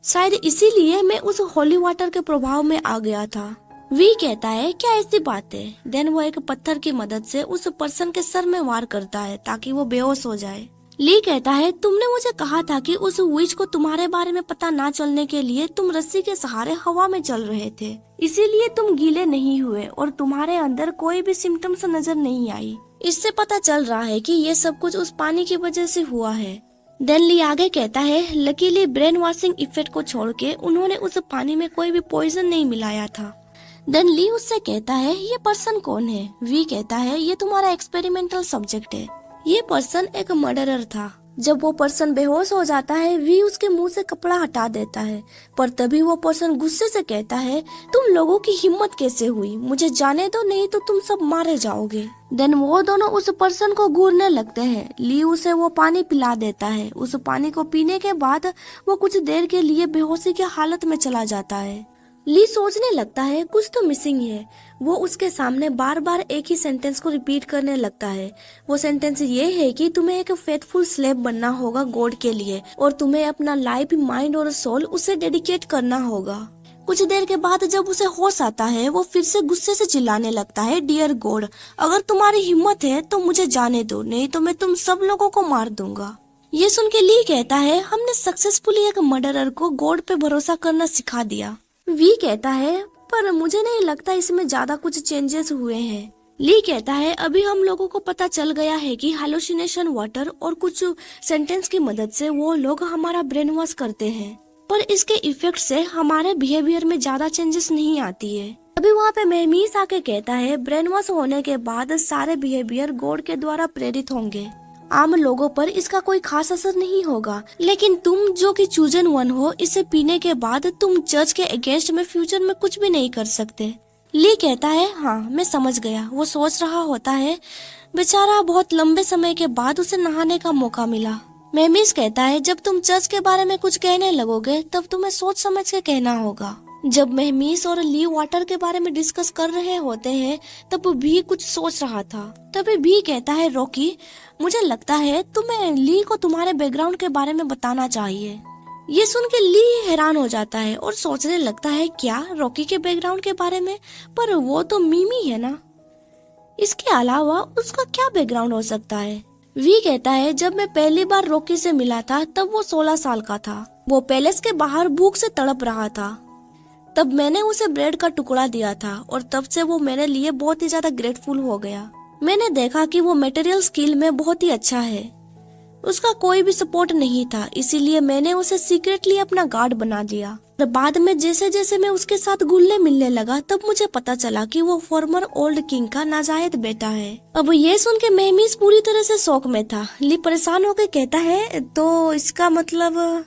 शायद इसीलिए मैं उस होली वाटर के प्रभाव में आ गया था। वी कहता है क्या ऐसी बात है? देन वो एक पत्थर की मदद से उस पर्सन के सर में वार करता है ताकि वो बेहोश हो जाए। ली कहता है तुमने मुझे कहा था कि उस विच को तुम्हारे बारे में पता ना चलने के लिए तुम रस्सी के सहारे हवा में चल रहे थे, इसीलिए तुम गीले नहीं हुए और तुम्हारे अंदर कोई भी सिम्टम्स नजर नहीं आई। इससे पता चल रहा है कि ये सब कुछ उस पानी की वजह से हुआ है। देन ली आगे कहता है लकीली ब्रेन वॉशिंग इफेक्ट को छोड़ के उन्होंने उस पानी में कोई भी पॉइजन नहीं मिलाया था। देन ली उससे कहता है ये पर्सन कौन है? वी कहता है ये तुम्हारा एक्सपेरिमेंटल सब्जेक्ट है। ये पर्सन एक मर्डरर था। जब वो पर्सन बेहोश हो जाता है वी उसके मुंह से कपड़ा हटा देता है, पर तभी वो पर्सन गुस्से से कहता है तुम लोगों की हिम्मत कैसे हुई? मुझे जाने दो नहीं तो तुम सब मारे जाओगे। देन वो दोनों उस पर्सन को घूरने लगते हैं। ली उसे वो पानी पिला देता है। उस पानी को पीने के बाद वो कुछ देर के लिए बेहोशी की हालत में चला जाता है। ली सोचने लगता है कुछ तो मिसिंग है। वो उसके सामने बार बार एक ही सेंटेंस को रिपीट करने लगता है। वो सेंटेंस ये है कि तुम्हें एक फेथफुल स्लेव बनना होगा गॉड के लिए और तुम्हें अपना लाइफ, माइंड और सोल उसे डेडिकेट करना होगा। कुछ देर के बाद जब उसे होश आता है वो फिर से गुस्से से चिल्लाने लगता है डियर गॉड, अगर तुम्हारी हिम्मत है तो मुझे जाने दो, नहीं तो मैं तुम सब लोगों को मार दूंगा। ये सुन के ली कहता है हमने सक्सेसफुली एक मर्डरर को गॉड पे भरोसा करना सिखा दिया। वी कहता है पर मुझे नहीं लगता इसमें ज्यादा कुछ चेंजेस हुए हैं। ली कहता है अभी हम लोगों को पता चल गया है कि हैलुसिनेशन वाटर और कुछ सेंटेंस की मदद से वो लोग हमारा ब्रेन वॉश करते हैं, पर इसके इफेक्ट से हमारे बिहेवियर में ज्यादा चेंजेस नहीं आती है। अभी वहाँ पे महमीज आके कहता है ब्रेन वॉश होने के बाद सारे बिहेवियर गॉड के द्वारा प्रेरित होंगे आम लोगों पर इसका कोई खास असर नहीं होगा, लेकिन तुम जो कि चूजन वन हो, इसे पीने के बाद तुम जज के अगेंस्ट में फ्यूचर में कुछ भी नहीं कर सकते। ली कहता है हाँ मैं समझ गया। वो सोच रहा होता है बेचारा बहुत लंबे समय के बाद उसे नहाने का मौका मिला। मेमिस कहता है जब तुम चर्च के बारे में कुछ कहने लगोगे तब तुम्हें सोच समझ के कहना होगा। जब मेहमीस और ली वाटर के बारे में डिस्कस कर रहे होते हैं तब भी कुछ सोच रहा था। तभी भी कहता है रॉकी मुझे लगता है तुम्हें ली को तुम्हारे बैकग्राउंड के बारे में बताना चाहिए। ये सुन के ली हैरान हो जाता है और सोचने लगता है क्या रॉकी के बैकग्राउंड के बारे में, पर वो तो मिमी है ना, इसके अलावा उसका क्या बैकग्राउंड हो सकता है। वी कहता है जब मैं पहली बार रॉकी से मिला था तब वो 16 साल का था। वो पैलेस के बाहर भूख से तड़प रहा था। तब मैंने उसे ब्रेड का टुकड़ा दिया था और तब से वो मेरे लिए बहुत ही ज्यादा ग्रेटफुल हो गया। मैंने देखा कि वो मटेरियल स्किल में बहुत ही अच्छा है। उसका कोई भी सपोर्ट नहीं था, इसीलिए मैंने उसे सीक्रेटली अपना गार्ड बना दिया। और बाद में जैसे जैसे मैं उसके साथ घुलने मिलने लगा तब मुझे पता चला कि वो फॉर्मर ओल्ड किंग का नाजायज बेटा है। अब ये सुन के मेहमीस पूरी तरह से शौक में था। ली परेशान होकर कहता है तो इसका मतलब।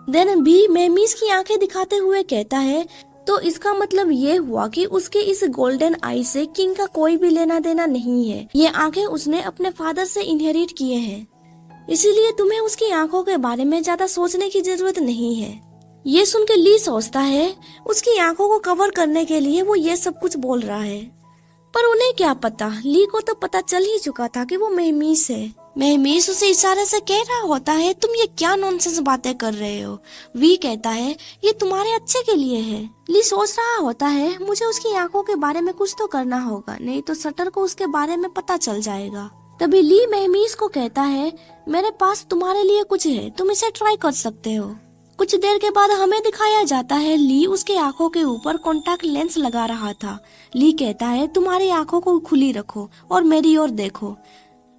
देन भी मेहमीस की आंखें दिखाते हुए कहता है तो इसका मतलब ये हुआ कि उसके इस गोल्डन आई से किंग का कोई भी लेना देना नहीं है। ये आंखें उसने अपने फादर से इनहेरिट किए हैं, इसीलिए तुम्हें उसकी आंखों के बारे में ज्यादा सोचने की जरूरत नहीं है। ये सुन के ली सोचता है उसकी आंखों को कवर करने के लिए वो ये सब कुछ बोल रहा है, पर उन्हें क्या पता, ली को तो पता चल ही चुका था कि वो मेहमीस है। मेहमीस उसे इशारे से कह रहा होता है तुम ये क्या नॉनसेंस बातें कर रहे हो। वी कहता है ये तुम्हारे अच्छे के लिए है। ली सोच रहा होता है मुझे उसकी आंखों के बारे में कुछ तो करना होगा, नहीं तो सटर को उसके बारे में पता चल जाएगा। तभी ली मेहमीस को कहता है मेरे पास तुम्हारे लिए कुछ है, तुम इसे ट्राई कर सकते हो। कुछ देर के बाद हमें दिखाया जाता है ली उसके आंखों के ऊपर कॉन्टैक्ट लेंस लगा रहा था। ली कहता है तुम्हारी आंखों को खुली रखो और मेरी ओर देखो।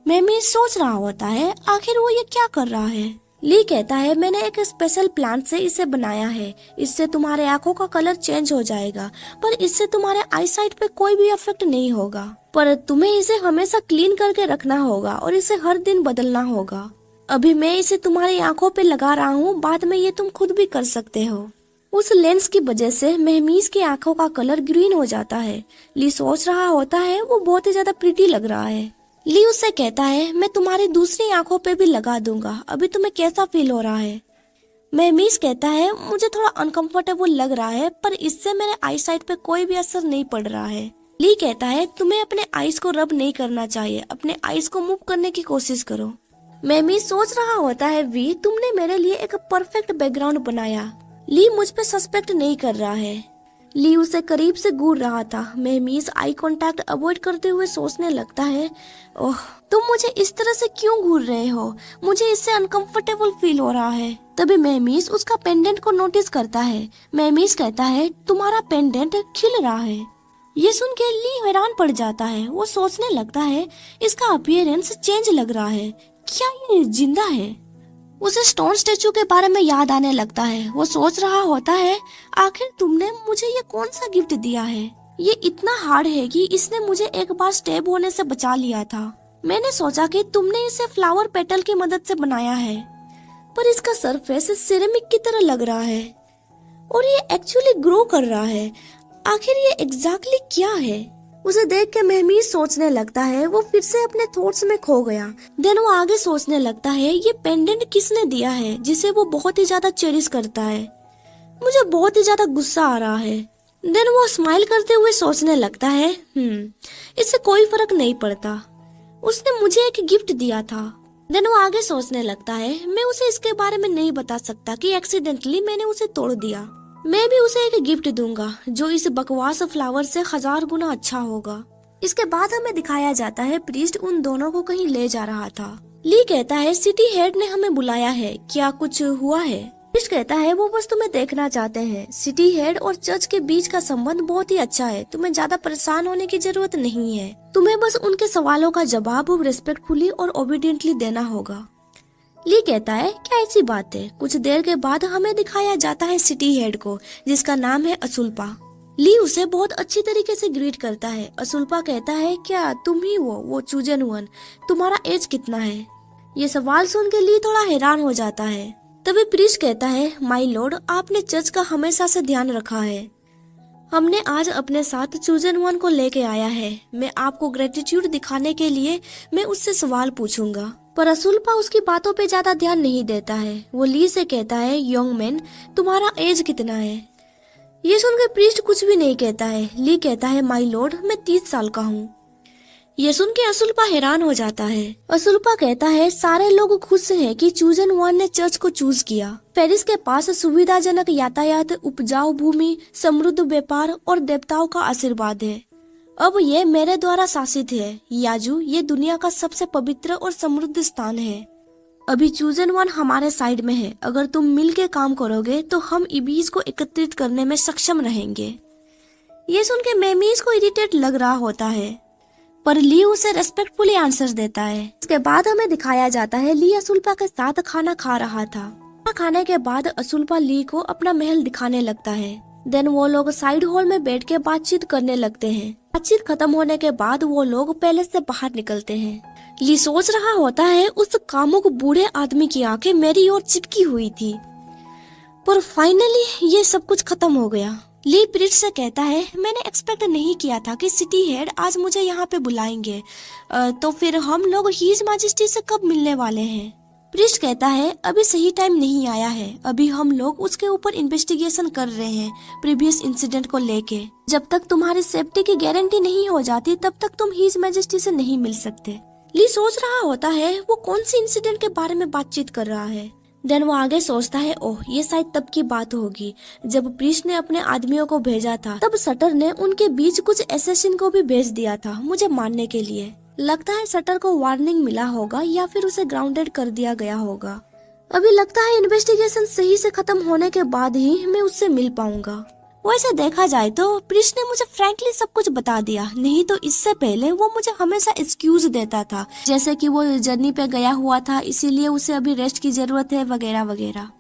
मेहमीस सोच रहा होता है आखिर वो ये क्या कर रहा है। ली कहता है मैंने एक स्पेशल प्लांट से इसे बनाया है, इससे तुम्हारे आंखों का कलर चेंज हो जाएगा, पर इससे तुम्हारे आई साइट पे कोई भी इफेक्ट नहीं होगा, पर तुम्हें इसे हमेशा क्लीन करके रखना होगा और इसे हर दिन बदलना होगा। अभी मैं इसे तुम्हारी आंखों पे लगा रहा हूँ, बाद में ये तुम खुद भी कर सकते हो। उस लेंस की वजह से मेहमीस की आंखों का कलर ग्रीन हो जाता है। ली सोच रहा होता है वो बहुत ही ज्यादा प्रिटी लग रहा है। ली उससे कहता है मैं तुम्हारी दूसरी आंखों पे भी लगा दूंगा, अभी तुम्हें कैसा फील हो रहा है। मेहमीस कहता है मुझे थोड़ा अनकंफर्टेबल लग रहा है, पर इससे मेरे आई साइट पे कोई भी असर नहीं पड़ रहा है। ली कहता है तुम्हें अपने आईज को रब नहीं करना चाहिए, अपने आईज को मूव करने की कोशिश करो। मेहमीस सोच रहा होता है वी तुमने मेरे लिए एक परफेक्ट बैकग्राउंड बनाया। ली मुझ पे सस्पेक्ट नहीं कर रहा है। ली उसे करीब से घूर रहा था। मेहमीस आई कांटेक्ट अवॉइड करते हुए सोचने लगता है ओह तुम मुझे इस तरह से क्यों घूर रहे हो, मुझे इससे अनकंफर्टेबल फील हो रहा है। तभी मेहमीस उसका पेंडेंट को नोटिस करता है। मेहमीस कहता है तुम्हारा पेंडेंट खिल रहा है। ये सुन के ली हैरान पड़ जाता है। वो सोचने लगता है इसका अपीयरेंस चेंज लग रहा है, क्या ये जिंदा है। उसे स्टोन स्टेचू के बारे में याद आने लगता है। वो सोच रहा होता है आखिर तुमने मुझे ये कौन सा गिफ्ट दिया है, ये इतना हार्ड है कि इसने मुझे एक बार स्टेब होने से बचा लिया था। मैंने सोचा कि तुमने इसे फ्लावर पेटल की मदद से बनाया है, पर इसका सरफेस सिरेमिक की तरह लग रहा है और ये एक्चुअली ग्रो कर रहा है। आखिर ये एग्जैक्टली क्या है। उसे देख के मेहमीस सोचने लगता है। वो फिर से अपने थॉट्स में खो गया। देन वो आगे सोचने लगता है ये पेंडेंट किसने दिया है जिसे वो बहुत ही ज्यादा चेरिश करता है। मुझे बहुत ही ज्यादा गुस्सा आ रहा है। देन वो स्माइल करते हुए सोचने लगता है इससे कोई फर्क नहीं पड़ता, उसने मुझे एक गिफ्ट दिया था। देन वो आगे सोचने लगता है मैं उसे इसके बारे में नहीं बता सकता कि एक्सीडेंटली मैंने उसे तोड़ दिया। मैं भी उसे एक गिफ्ट दूंगा जो इस बकवास फ्लावर से 1000 गुना अच्छा होगा। इसके बाद हमें दिखाया जाता है प्रीस्ट उन दोनों को कहीं ले जा रहा था। ली कहता है सिटी हेड ने हमें बुलाया है, क्या कुछ हुआ है। प्रीस्ट कहता है वो बस तुम्हें देखना चाहते हैं। सिटी हेड और चर्च के बीच का संबंध बहुत ही अच्छा है, तुम्हें ज्यादा परेशान होने की जरूरत नहीं है। तुम्हें बस उनके सवालों का जवाब रिस्पेक्टफुली और ओबीडियंटली देना होगा। ली कहता है क्या ऐसी बात है। कुछ देर के बाद हमें दिखाया जाता है सिटी हेड को, जिसका नाम है असुल्पा। ली उसे बहुत अच्छी तरीके से ग्रीट करता है। असुल्पा कहता है, क्या तुम ही वो चूजन वन, तुम्हारा एज कितना है? ये सवाल सुन के ली थोड़ा हैरान हो जाता है। तभी प्रीस्ट कहता है, माय लॉर्ड, आपने चर्च का हमेशा से ध्यान रखा है। हमने आज अपने साथ चूजन वन को लेके आया है। मैं आपको ग्रेटिट्यूड दिखाने के लिए मैं उससे सवाल पूछूंगा। पर असुल्पा उसकी बातों पे ज्यादा ध्यान नहीं देता है। वो ली से कहता है, यंग मैन, तुम्हारा एज कितना है? ये सुनकर प्रीस्ट कुछ भी नहीं कहता है। ली कहता है, माय लॉर्ड, मैं 30 साल का हूँ। ये सुन के असुल्पा हैरान हो जाता है। असुल्पा कहता है, सारे लोग खुश हैं कि चूजन वन ने चर्च को चूज किया। पेरिस के पास सुविधाजनक यातायात, उपजाऊ भूमि, समृद्ध व्यापार और देवताओं का आशीर्वाद है। अब ये मेरे द्वारा शासित है। याजू, ये दुनिया का सबसे पवित्र और समृद्ध स्थान है। अभी चूजन वन हमारे साइड में है। अगर तुम मिल के काम करोगे तो हम इबीज को एकत्रित करने में सक्षम रहेंगे। ये सुन के मेमीज को इरिटेट लग रहा होता है, पर ली उसे रेस्पेक्टफुली आंसर देता है। इसके बाद हमें दिखाया जाता है ली असुल्पा के साथ खाना खा रहा था। खाना खाने के बाद असुल्पा ली को अपना महल दिखाने लगता है। देन वो लोग साइड हॉल में बैठ के बातचीत करने लगते हैं। बातचीत खत्म होने के बाद वो लोग पैलेस से बाहर निकलते हैं। ली सोच रहा होता है, उस कामुक बूढ़े आदमी की आंखें मेरी ओर चिपकी हुई थी, पर फाइनली ये सब कुछ खत्म हो गया। ली प्रीस्ट से कहता है, मैंने एक्सपेक्ट नहीं किया था कि सिटी हेड आज मुझे यहाँ पे बुलाएंगे। तो फिर हम लोग हीज मैजेस्टी से कब मिलने वाले हैं? प्रीस्ट कहता है, अभी सही टाइम नहीं आया है। अभी हम लोग उसके ऊपर इन्वेस्टिगेशन कर रहे हैं, प्रीवियस इंसिडेंट को लेके। जब तक तुम्हारी सेफ्टी की गारंटी नहीं हो जाती तब तक तुम हीज मैजेस्टी से नहीं मिल सकते। ली सोच रहा होता है वो कौन सी इंसिडेंट के बारे में बातचीत कर रहा है। देन वो आगे सोचता है, ओह, ये शायद तब की बात होगी जब प्रीस्ट ने अपने आदमियों को भेजा था। तब सटर ने उनके बीच कुछ एसेसिन को भी भेज दिया था मुझे मारने के लिए। लगता है सटर को वार्निंग मिला होगा या फिर उसे ग्राउंडेड कर दिया गया होगा। अभी लगता है इन्वेस्टिगेशन सही से खत्म होने के बाद ही मैं उससे मिल पाऊंगा। वैसे देखा जाए तो प्रीस्ट ने मुझे फ्रैंकली सब कुछ बता दिया, नहीं तो इससे पहले वो मुझे हमेशा एक्सक्यूज देता था, जैसे कि वो जर्नी पे गया हुआ था इसीलिए उसे अभी रेस्ट की जरूरत है वगैरह वगैरह।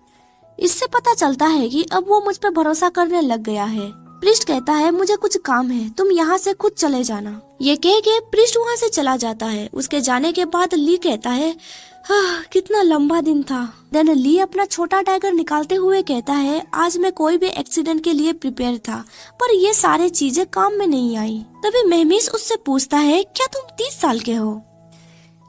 इससे पता चलता है कि अब वो मुझ पर भरोसा करने लग गया है। प्रीस्ट कहता है, मुझे कुछ काम है, तुम यहाँ से खुद चले जाना। ये कह के प्रीस्ट वहाँ से चला जाता है। उसके जाने के बाद ली कहता है, कितना लंबा दिन था। देन ली अपना छोटा टाइगर निकालते हुए कहता है, आज मैं कोई भी एक्सीडेंट के लिए प्रिपेयर था, पर ये सारे चीजें काम में नहीं आई। तभी मेहमीस उससे पूछता है, क्या तुम 30 साल के हो?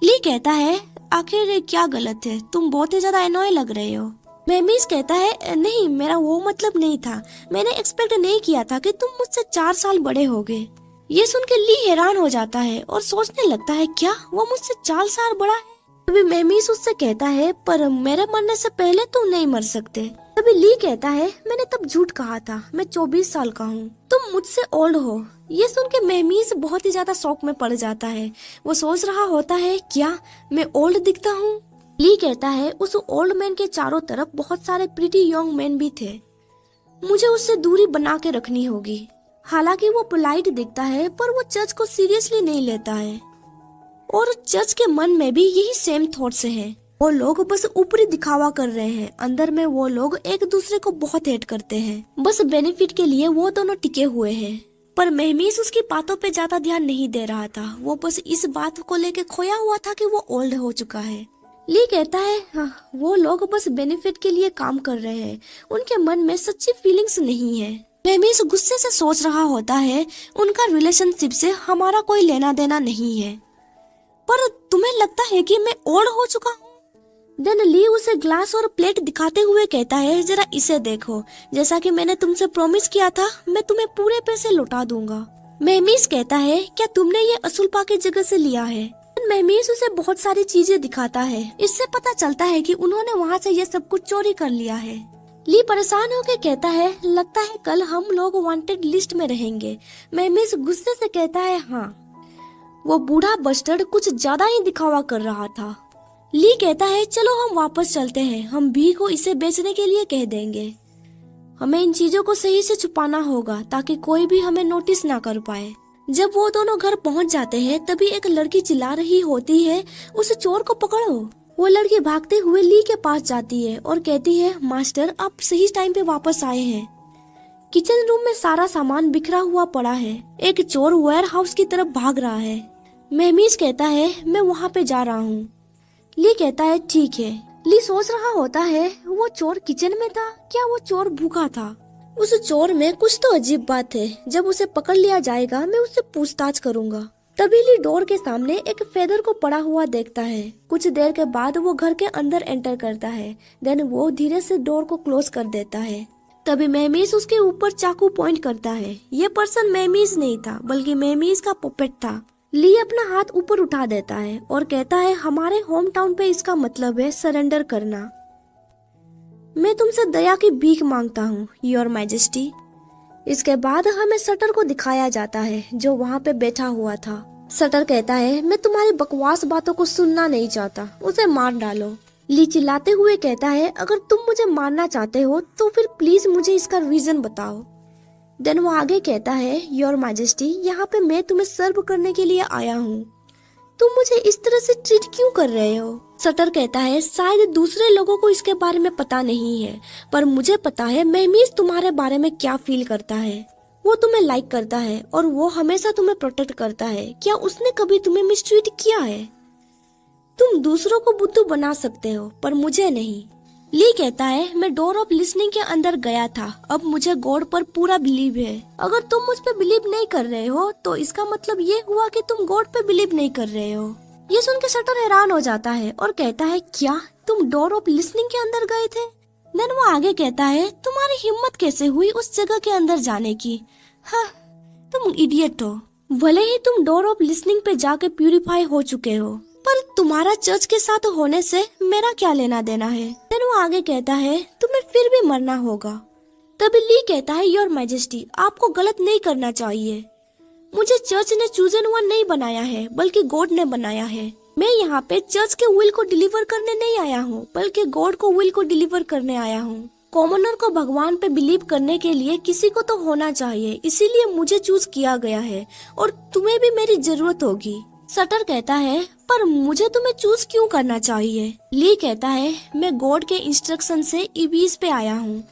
ली कहता है, आखिर क्या गलत है, तुम बहुत ही ज्यादा एनॉय लग रहे हो। मेहमीस कहता है, नहीं, मेरा वो मतलब नहीं था। मैंने एक्सपेक्ट नहीं किया था कि तुम मुझसे 4 साल बड़े होगे। ये सुन के ली हैरान हो जाता है और सोचने लगता है, क्या वो मुझसे 4 साल बड़ा है? तभी मेहमीस उससे कहता है, पर मेरे मरने से पहले तुम नहीं मर सकते। तभी ली कहता है, मैंने तब झूठ कहा था, मैं 24 साल का हूँ, तुम मुझसे ओल्ड हो। ये सुन के मेहमीस बहुत ही ज्यादा शौक में पड़ जाता है। वो सोच रहा होता है, क्या मैं ओल्ड दिखता हूँ? ली कहता है, उस ओल्ड मैन के चारों तरफ बहुत सारे प्रिटी यंग मैन भी थे, मुझे उससे दूरी बना के रखनी होगी। हालांकि वो पोलाइट दिखता है पर वो चर्च को सीरियसली नहीं लेता है और चर्च के मन में भी यही सेम थॉट्स हैं। वो लोग बस ऊपरी दिखावा कर रहे हैं, अंदर में वो लोग एक दूसरे को बहुत हेट करते हैं। बस बेनिफिट के लिए वो दोनों टिके हुए हैं। पर मेहमीस उसकी बातों पे ज्यादा ध्यान नहीं दे रहा था। वो बस इस बात को लेके खोया हुआ था कि वो ओल्ड हो चुका है। ली कहता है, हाँ, वो लोग बस बेनिफिट के लिए काम कर रहे हैं, उनके मन में सच्ची फीलिंग्स नहीं है। मेहमीस गुस्से से सोच रहा होता है, उनका रिलेशनशिप से हमारा कोई लेना देना नहीं है, पर तुम्हें लगता है कि मैं ओल्ड हो चुका हूँ? देन ली उसे ग्लास और प्लेट दिखाते हुए कहता है, जरा इसे देखो, जैसा कि मैंने तुमसे प्रॉमिस किया था, मैं तुम्हें पूरे पैसे लौटा दूंगा। मेहमीस कहता है, क्या तुमने ये असुल्पा की जगह से लिया है? मेहमीस उसे बहुत सारी चीजें दिखाता है। इससे पता चलता है कि उन्होंने वहाँ से ये सब कुछ चोरी कर लिया है। ली परेशान होकर कहता है, लगता है कल हम लोग वांटेड लिस्ट में रहेंगे। मेहमीस गुस्से से कहता है, हाँ, वो बूढ़ा बस्टर्ड कुछ ज्यादा ही दिखावा कर रहा था। ली कहता है, चलो हम वापस चलते हैं, हम भी को इसे बेचने के लिए कह देंगे। हमें इन चीजों को सही से छुपाना होगा ताकि कोई भी हमें नोटिस ना कर पाए। जब वो दोनों घर पहुंच जाते हैं तभी एक लड़की चिल्ला रही होती है, उस चोर को पकड़ो। वो लड़की भागते हुए ली के पास जाती है और कहती है, मास्टर, आप सही टाइम पे वापस आए हैं। किचन रूम में सारा सामान बिखरा हुआ पड़ा है। एक चोर वेयर हाउस की तरफ भाग रहा है। मेहमीज कहता है मैं वहाँ पे जा रहा हूँ। ली कहता है ठीक है। ली सोच रहा होता है वो चोर किचन में था, क्या वो चोर भूखा था? उस चोर में कुछ तो अजीब बात है। जब उसे पकड़ लिया जाएगा मैं उससे पूछताछ करूंगा। तभी ली डोर के सामने एक फेदर को पड़ा हुआ देखता है। कुछ देर के बाद वो घर के अंदर एंटर करता है। देन वो धीरे से डोर को क्लोज कर देता है। तभी मेहमीज उसके ऊपर चाकू पॉइंट करता है। ये पर्सन मेहमीज नहीं था बल्कि मेहमीज का पपेट था। ली अपना हाथ ऊपर उठा देता है और कहता है हमारे होम टाउन पे इसका मतलब है सरेंडर करना। मैं तुमसे दया की भीख मांगता हूँ योर मैजेस्टी। इसके बाद हमें सटर को दिखाया जाता है जो वहाँ पे बैठा हुआ था। सटर कहता है मैं तुम्हारी बकवास बातों को सुनना नहीं चाहता, उसे मार डालो। ली चिल्लाते हुए कहता है अगर तुम मुझे मारना चाहते हो तो फिर प्लीज मुझे इसका रीजन बताओ। देन वो आगे कहता है योर मैजेस्टी यहाँ पे मैं तुम्हें सर्व करने के लिए आया हूँ, तुम मुझे इस तरह से ट्रीट क्यों कर रहे हो? सटर कहता है शायद दूसरे लोगों को इसके बारे में पता नहीं है पर मुझे पता है मेहमीज तुम्हारे बारे में क्या फील करता है। वो तुम्हें लाइक करता है और वो हमेशा तुम्हें प्रोटेक्ट करता है। क्या उसने कभी तुम्हें मिसट्रीट किया है? तुम दूसरों को बुद्धू बना सकते हो पर मुझे नहीं। ली कहता है मैं डोर ऑफ लिसनिंग के अंदर गया था, अब मुझे गॉड पर पूरा बिलीव है। अगर तुम मुझ पे बिलीव नहीं कर रहे हो तो इसका मतलब ये हुआ कि तुम गॉड पे बिलीव नहीं कर रहे हो। ये सुन के सटर हैरान हो जाता है और कहता है क्या तुम डोर ऑफ लिसनिंग के अंदर गए थे? देन वो आगे कहता है तुम्हारी हिम्मत कैसे हुई उस जगह के अंदर जाने की? हाँ, तुम इडियट हो। भले ही तुम डोर ऑफ लिसनिंग पे जाके प्यूरिफाई हो चुके हो पर तुम्हारा चर्च के साथ होने से मेरा क्या लेना देना है? देन वो आगे कहता है तुम्हें फिर भी मरना होगा। तभी ली कहता है योर मैजेस्टी आपको गलत नहीं करना चाहिए। मुझे चर्च ने चूजन वन नहीं बनाया है बल्कि गॉड ने बनाया है। मैं यहाँ पे चर्च के विल को डिलीवर करने नहीं आया हूँ बल्कि गॉड को विल को डिलीवर करने आया हूँ। कॉमनर को भगवान पे बिलीव करने के लिए किसी को तो होना चाहिए, इसीलिए मुझे चूज किया गया है और तुम्हें भी मेरी जरूरत होगी। सटर कहता है पर मुझे तुम्हें चूज क्यों करना चाहिए? ली कहता है मैं गॉड के इंस्ट्रक्शन से इबीस पे आया हूँ।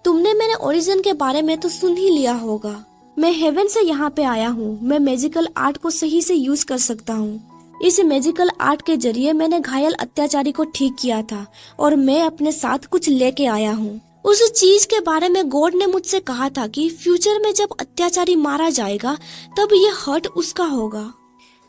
तुमने मेरे ओरिजिन के बारे में तो सुन ही लिया होगा। मैं हेवन से यहाँ पे आया हूँ। मैं मैजिकल आर्ट को सही से यूज कर सकता हूँ। इस मैजिकल आर्ट के जरिए मैंने घायल अत्याचारी को ठीक किया था और मैं अपने साथ कुछ लेके आया हूँ। उस चीज के बारे में गॉड ने मुझसे कहा था कि फ्यूचर में जब अत्याचारी मारा जाएगा तब ये हर्ट उसका होगा,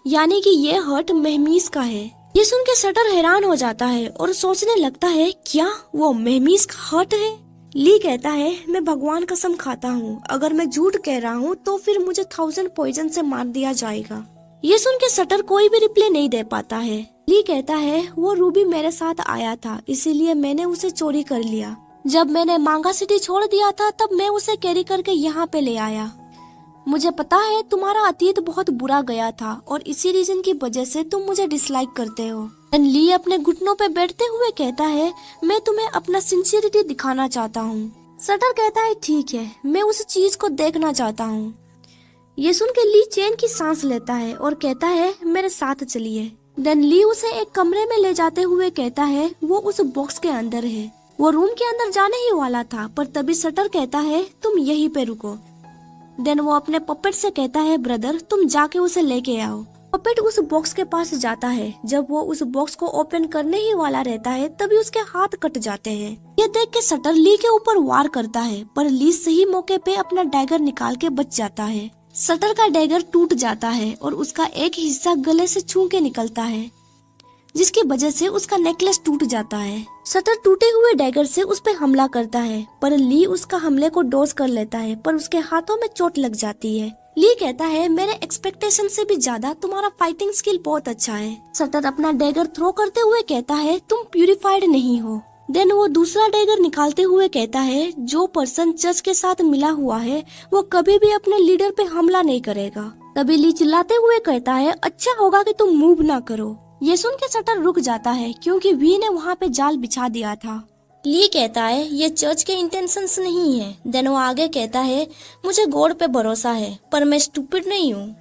यानी कि ये हर्ट मेहमीज का है। ये सुन के सटर हैरान हो जाता है और सोचने लगता है क्या वो मेहमीज का हर्ट है? ली कहता है मैं भगवान कसम खाता हूँ अगर मैं झूठ कह रहा हूँ तो फिर मुझे 1000 पॉइजन से मार दिया जाएगा। ये सुन के सटर कोई भी रिप्लाई नहीं दे पाता है। ली कहता है वो रूबी मेरे साथ आया था इसीलिए मैंने उसे चोरी कर लिया। जब मैंने मांगा सिटी छोड़ दिया था तब मैं उसे कैरी करके यहाँ पे ले आया। मुझे पता है तुम्हारा अतीत बहुत बुरा गया था और इसी रीजन की वजह से तुम मुझे डिसलाइक करते हो। ली अपने घुटनों पे बैठते हुए कहता है मैं तुम्हें अपना सिंसियरिटी दिखाना चाहता हूँ। सटर कहता है ठीक है, मैं उस चीज को देखना चाहता हूँ। ये सुन के ली चैन की सांस लेता है और कहता है मेरे साथ चलिए। देन ली उसे एक कमरे में ले जाते हुए कहता है वो उस बॉक्स के अंदर है। वो रूम के अंदर जाने ही वाला था पर तभी सटर कहता है तुम यहीं पे रुको। देन वो अपने पपेट से कहता है ब्रदर तुम जाके उसे लेके आओ। पपेट उस बॉक्स के पास जाता है। जब वो उस बॉक्स को ओपन करने ही वाला रहता है तभी उसके हाथ कट जाते हैं। ये देख के सटर ली के ऊपर वार करता है पर ली सही मौके पे अपना डैगर निकाल के बच जाता है। सटर का डैगर टूट जाता है और उसका एक हिस्सा गले से छू के निकलता है जिसकी वजह से उसका नेकलेस टूट जाता है। सटर टूटे हुए डैगर से उस पे हमला करता है पर ली उसका हमले को डॉज कर लेता है पर उसके हाथों में चोट लग जाती है। ली कहता है मेरे एक्सपेक्टेशन से भी ज्यादा तुम्हारा फाइटिंग स्किल बहुत अच्छा है। सटर अपना डैगर थ्रो करते हुए कहता है तुम प्यूरिफाइड नहीं हो। देन वो दूसरा डैगर निकालते हुए कहता है जो पर्सन चर्च के साथ मिला हुआ है वो कभी भी अपने लीडर पे हमला नहीं करेगा। तभी ली चिल्लाते हुए कहता है अच्छा होगा कि तुम मूव ना करो। ये सुन के सटर रुक जाता है क्योंकि वी ने वहाँ पे जाल बिछा दिया था। ली कहता है ये चर्च के इंटेंशंस नहीं है। देन वो आगे कहता है मुझे गॉड पे भरोसा है पर मैं स्टूपिड नहीं हूँ।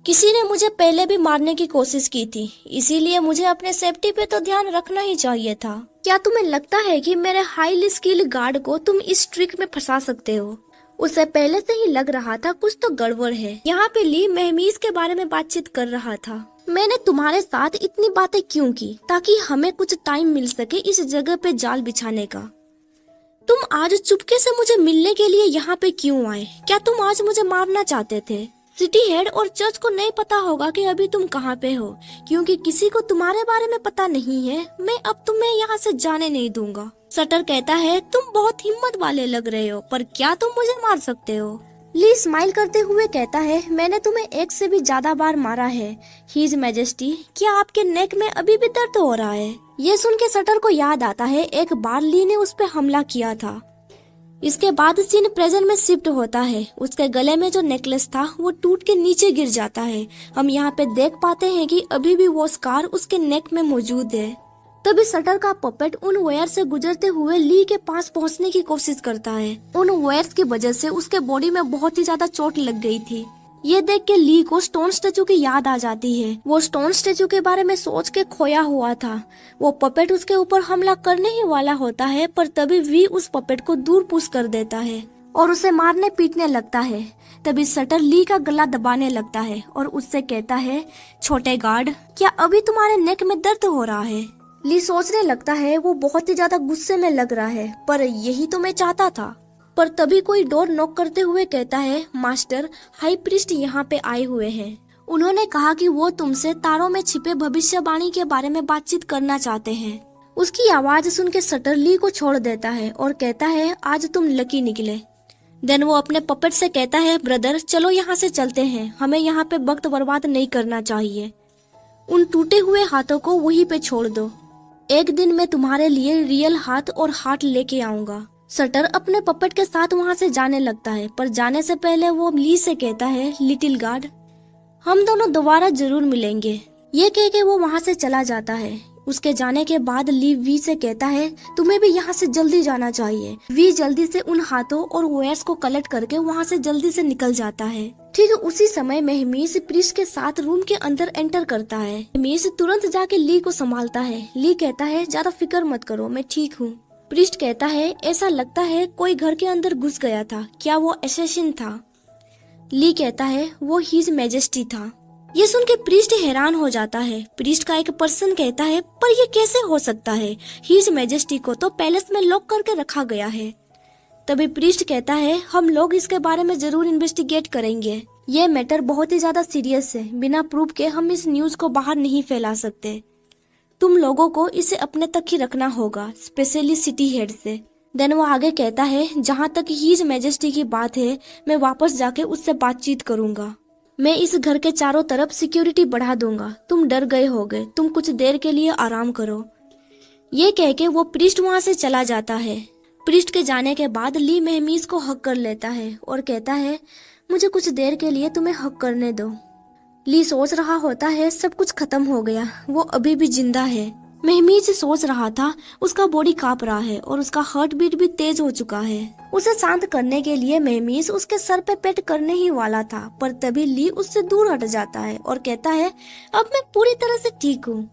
किसी ने मुझे पहले भी मारने की कोशिश की थी इसीलिए मुझे अपने सेफ्टी पे तो ध्यान रखना ही चाहिए था। क्या तुम्हें लगता है कि मेरे हाईली स्किल्ड गार्ड को तुम इस ट्रिक में फंसा सकते हो? उसे पहले से ही लग रहा था कुछ तो गड़बड़ है। यहाँ पे ली महमीज के बारे में बातचीत कर रहा था। मैंने तुम्हारे साथ इतनी बातें क्यों की, ताकि हमें कुछ टाइम मिल सके इस जगह पे जाल बिछाने का। तुम आज चुपके से मुझे मिलने के लिए यहाँ पे क्यों आए? क्या तुम आज मुझे मारना चाहते थे? सिटी हेड और चर्च को नहीं पता होगा कि अभी तुम कहाँ पे हो, क्योंकि किसी को तुम्हारे बारे में पता नहीं है। मैं अब तुम्हें यहाँ से जाने नहीं दूंगा। शटर कहता है, तुम बहुत हिम्मत वाले लग रहे हो, पर क्या तुम मुझे मार सकते हो? ली स्माइल करते हुए कहता है, मैंने तुम्हें एक से भी ज्यादा बार मारा है हीज मैजेस्टी। क्या आपके नेक में अभी भी दर्द हो रहा है? ये सुन के शटर को याद आता है एक बार ली ने उस पे हमला किया था। इसके बाद सीन प्रेजेंट में शिफ्ट होता है। उसके गले में जो नेकलेस था वो टूट के नीचे गिर जाता है। हम यहाँ पे देख पाते हैं कि अभी भी वो स्कार उसके नेक में मौजूद है। तभी शटर का पपेट उन वायर से गुजरते हुए ली के पास पहुंचने की कोशिश करता है। उन वायर्स की वजह से उसके बॉडी में बहुत ही ज्यादा चोट लग गई थी। ये देख के ली को स्टोन स्टेचू की याद आ जाती है। वो स्टोन स्टेचू के बारे में सोच के खोया हुआ था। वो पपेट उसके ऊपर हमला करने ही वाला होता है, पर तभी वी उस पपेट को दूर पुश कर देता है और उसे मारने पीटने लगता है। तभी शटर ली का गला दबाने लगता है और उससे कहता है, छोटे गार्ड, क्या अभी तुम्हारे नेक में दर्द हो रहा है? ली सोचने लगता है वो बहुत ही ज्यादा गुस्से में लग रहा है, पर यही तो मैं चाहता था। पर तभी कोई डोर नॉक करते हुए कहता है, मास्टर, हाई प्रीस्ट यहाँ पे आए हुए हैं। उन्होंने कहा कि वो तुमसे तारों में छिपे भविष्यवाणी के बारे में बातचीत करना चाहते हैं। उसकी आवाज सुन के शटर ली को छोड़ देता है और कहता है, आज तुम लकी निकले। देन वो अपने पपेट से कहता है, ब्रदर चलो यहाँ से चलते हैं, हमें यहाँ पे वक्त बर्बाद नहीं करना चाहिए। उन टूटे हुए हाथों को वहीं पे छोड़ दो। एक दिन मैं तुम्हारे लिए रियल हाथ और हार्ट लेके आऊंगा। शटर अपने पपेट के साथ वहाँ से जाने लगता है, पर जाने से पहले वो ली से कहता है, लिटिल गार्ड, हम दोनों दोबारा जरूर मिलेंगे। ये कह के वो वहाँ से चला जाता है। उसके जाने के बाद ली वी से कहता है, तुम्हें भी यहाँ से जल्दी जाना चाहिए। वी जल्दी से उन हाथों और वायर्स को कलेक्ट करके वहाँ से जल्दी से निकल जाता है। ठीक उसी समय महमीज प्रीस्ट के साथ रूम के अंदर एंटर करता है। महमीज तुरंत जाके ली को संभालता है। ली कहता है, ज्यादा फिक्र मत करो, मैं ठीक हूँ। प्रीस्ट कहता है, ऐसा लगता है कोई घर के अंदर घुस गया था, क्या वो असैसिन था? ली कहता है, वो हीज मैजेस्टी था। ये सुन के प्रीस्ट हैरान हो जाता है। प्रीस्ट का एक पर्सन कहता है, पर ये कैसे हो सकता है? हीज मैजेस्टी को तो पैलेस में लॉक करके रखा गया है। तभी प्रीस्ट कहता है, हम लोग इसके बारे में जरूर इन्वेस्टिगेट करेंगे। ये मैटर बहुत ही ज्यादा सीरियस है, बिना प्रूफ के हम इस न्यूज को बाहर नहीं फैला सकते। तुम लोगों को इसे अपने तक ही रखना होगा, स्पेशली सिटी हेड से। देन वो आगे कहता है, जहाँ तक हीज मैजेस्टी की बात है, मैं वापस जाके उससे बातचीत करूंगा। मैं इस घर के चारों तरफ सिक्योरिटी बढ़ा दूंगा। तुम डर गए होगे, तुम कुछ देर के लिए आराम करो। ये कह के वो प्रीस्ट वहाँ से चला जाता है। प्रीस्ट के जाने के बाद ली महमीज को हक कर लेता है और कहता है, मुझे कुछ देर के लिए तुम्हें हक करने दो। ली सोच रहा होता है सब कुछ खत्म हो गया, वो अभी भी जिंदा है। महमीज सोच रहा था उसका बॉडी कांप रहा है और उसका हार्ट बीट भी तेज हो चुका है। उसे शांत करने के लिए महमीज उसके सर पे पेट करने ही वाला था, पर तभी ली उससे दूर हट जाता है और कहता है, अब मैं पूरी तरह से ठीक हूँ।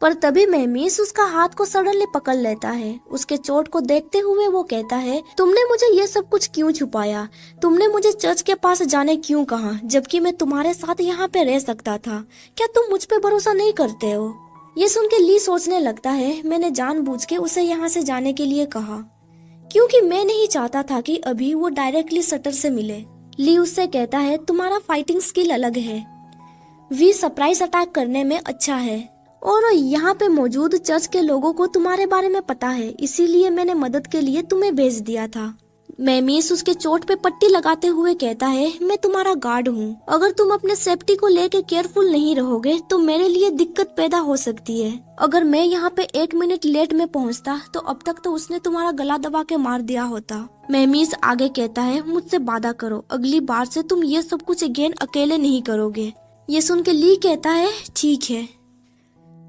पर तभी महमीज उसका हाथ को सडनली पकड़ लेता है। उसके चोट को देखते हुए वो कहता है, तुमने मुझे ये सब कुछ क्यों छुपाया? तुमने मुझे चर्च के पास जाने क्यों कहा, जबकि मैं तुम्हारे साथ यहाँ पे रह सकता था? क्या तुम मुझ पे भरोसा नहीं करते हो? ये सुन के ली सोचने लगता है, मैंने जानबूझ के उसे यहाँ से जाने के लिए कहा, क्योंकि मैं नहीं चाहता था कि अभी वो डायरेक्टली शटर से मिले। ली उससे कहता है, तुम्हारा फाइटिंग स्किल अलग है, वी सरप्राइज अटैक करने में अच्छा है, और यहाँ पे मौजूद चर्च के लोगों को तुम्हारे बारे में पता है, इसीलिए मैंने मदद के लिए तुम्हें भेज दिया था। महमीज उसके चोट पे पट्टी लगाते हुए कहता है, मैं तुम्हारा गार्ड हूँ। अगर तुम अपने सेफ्टी को लेके केयरफुल नहीं रहोगे तो मेरे लिए दिक्कत पैदा हो सकती है। अगर मैं यहाँ पे 1 मिनट लेट में पहुँचता तो अब तक तो उसने तुम्हारा गला दबा के मार दिया होता। महमीज आगे कहता है, मुझसे वादा करो, अगली बार से तुम ये सब कुछ अगेन अकेले नहीं करोगे। ये सुन के ली कहता है, ठीक है।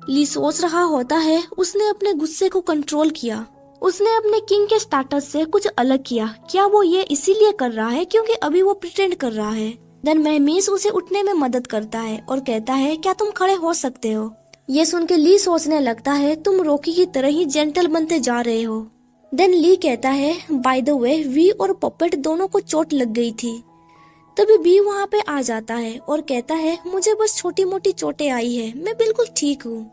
ली सोच रहा होता है उसने अपने गुस्से को कंट्रोल किया, उसने अपने किंग के स्टेटस से कुछ अलग किया। क्या वो ये इसीलिए कर रहा है क्योंकि अभी वो प्रिटेंड कर रहा है? देन महमीज उसे उठने में मदद करता है और कहता है, क्या तुम खड़े हो सकते हो? ये सुन के ली सोचने लगता है, तुम रॉकी की तरह ही जेंटल बनते जा रहे हो। देन ली कहता है बाय द वे वी और पपेट दोनों को चोट लग गई थी। तभी बी वहाँ पे आ जाता है और कहता है मुझे बस छोटी मोटी चोटें आई है, मैं बिल्कुल ठीक हूँ।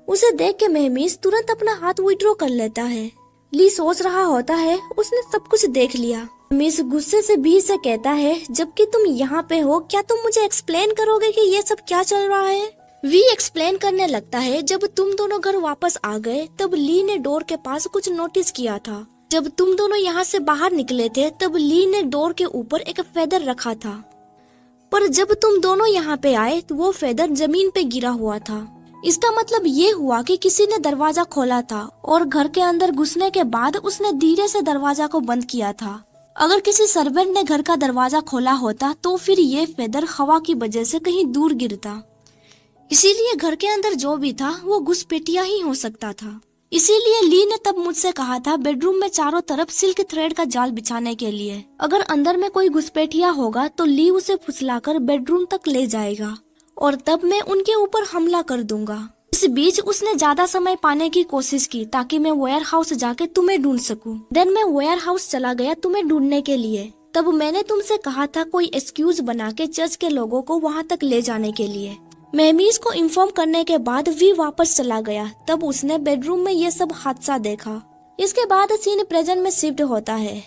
उसे देख के महमीज तुरंत अपना हाथ विड्रॉ कर लेता है। ली सोच रहा होता है उसने सब कुछ देख लिया। महमीज गुस्से से बी से कहता है जबकि तुम यहाँ पे हो क्या तुम मुझे एक्सप्लेन करोगे कि ये सब क्या चल रहा है। वी एक्सप्लेन करने लगता है जब तुम दोनों घर वापस आ गए तब ली ने डोर के पास कुछ नोटिस किया था। जब तुम दोनों यहाँ से बाहर निकले थे तब ली ने डोर के ऊपर एक फेदर रखा था, पर जब तुम दोनों यहाँ पे आए तो वो फेदर जमीन पे गिरा हुआ था। इसका मतलब ये हुआ कि किसी ने दरवाजा खोला था और घर के अंदर घुसने के बाद उसने धीरे से दरवाजा को बंद किया था। अगर किसी सर्वेंट ने घर का दरवाजा खोला होता तो फिर ये फेदर हवा की वजह से कहीं दूर गिरता, इसीलिए घर के अंदर जो भी था वो घुसपैठिया ही हो सकता था। इसीलिए ली ने तब मुझसे कहा था बेडरूम में चारों तरफ सिल्क थ्रेड का जाल बिछाने के लिए। अगर अंदर में कोई घुसपैठिया होगा तो ली उसे फुसलाकर बेडरूम तक ले जाएगा और तब मैं उनके ऊपर हमला कर दूंगा। इस बीच उसने ज्यादा समय पाने की कोशिश की ताकि मैं वेयर हाउस जाके तुम्हें ढूंढ सकूं। देन मैं वेयर हाउस चला गया तुम्हें ढूंढने के लिए। तब मैंने तुमसे कहा था कोई एक्सक्यूज बना के चर्च के लोगों को वहाँ तक ले जाने के लिए। महमीज को इन्फॉर्म करने के बाद वी वापस चला गया। तब उसने बेडरूम में ये सब हादसा देखा। इसके बाद सीन प्रेजेंट में शिफ्ट होता है।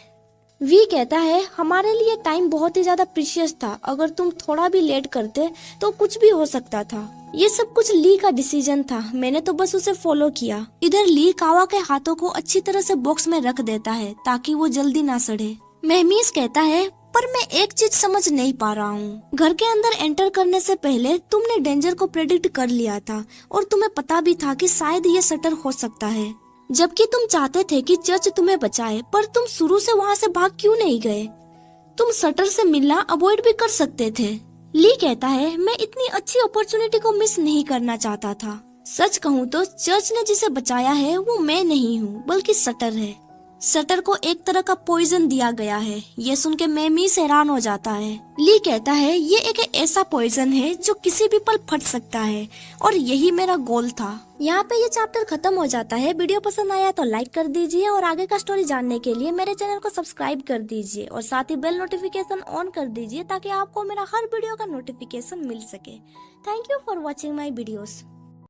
वी कहता है हमारे लिए टाइम बहुत ही ज्यादा प्रीशियस था, अगर तुम थोड़ा भी लेट करते तो कुछ भी हो सकता था। ये सब कुछ ली का डिसीजन था, मैंने तो बस उसे फॉलो किया। इधर ली कावा के हाथों को अच्छी तरह से बॉक्स में रख देता है ताकि वो जल्दी ना सड़े। महमीज कहता है पर मैं एक चीज समझ नहीं पा रहा हूँ, घर के अंदर एंटर करने से पहले तुमने डेंजर को प्रेडिक्ट कर लिया था और तुम्हें पता भी था कि शायद ये शटर हो सकता है, जबकि तुम चाहते थे कि चर्च तुम्हें बचाए, पर तुम शुरू से वहाँ से भाग क्यों नहीं गए? तुम शटर से मिलना अवॉइड भी कर सकते थे। ली कहता है मैं इतनी अच्छी अपॉर्चुनिटी को मिस नहीं करना चाहता था। सच कहूँ तो चर्च ने जिसे बचाया है वो मैं नहीं हूँ बल्कि शटर है। शटर को एक तरह का पॉइजन दिया गया है। ये सुन के महमीज हैरान हो जाता है। ली कहता है ये एक ऐसा पॉइजन है जो किसी भी पल फट सकता है और यही मेरा गोल था। यहाँ पे ये चैप्टर खत्म हो जाता है। वीडियो पसंद आया तो लाइक कर दीजिए और आगे का स्टोरी जानने के लिए मेरे चैनल को सब्सक्राइब कर दीजिए और साथ ही बेल नोटिफिकेशन ऑन कर दीजिए ताकि आपको मेरा हर वीडियो का नोटिफिकेशन मिल सके। Thank you for watching my videos.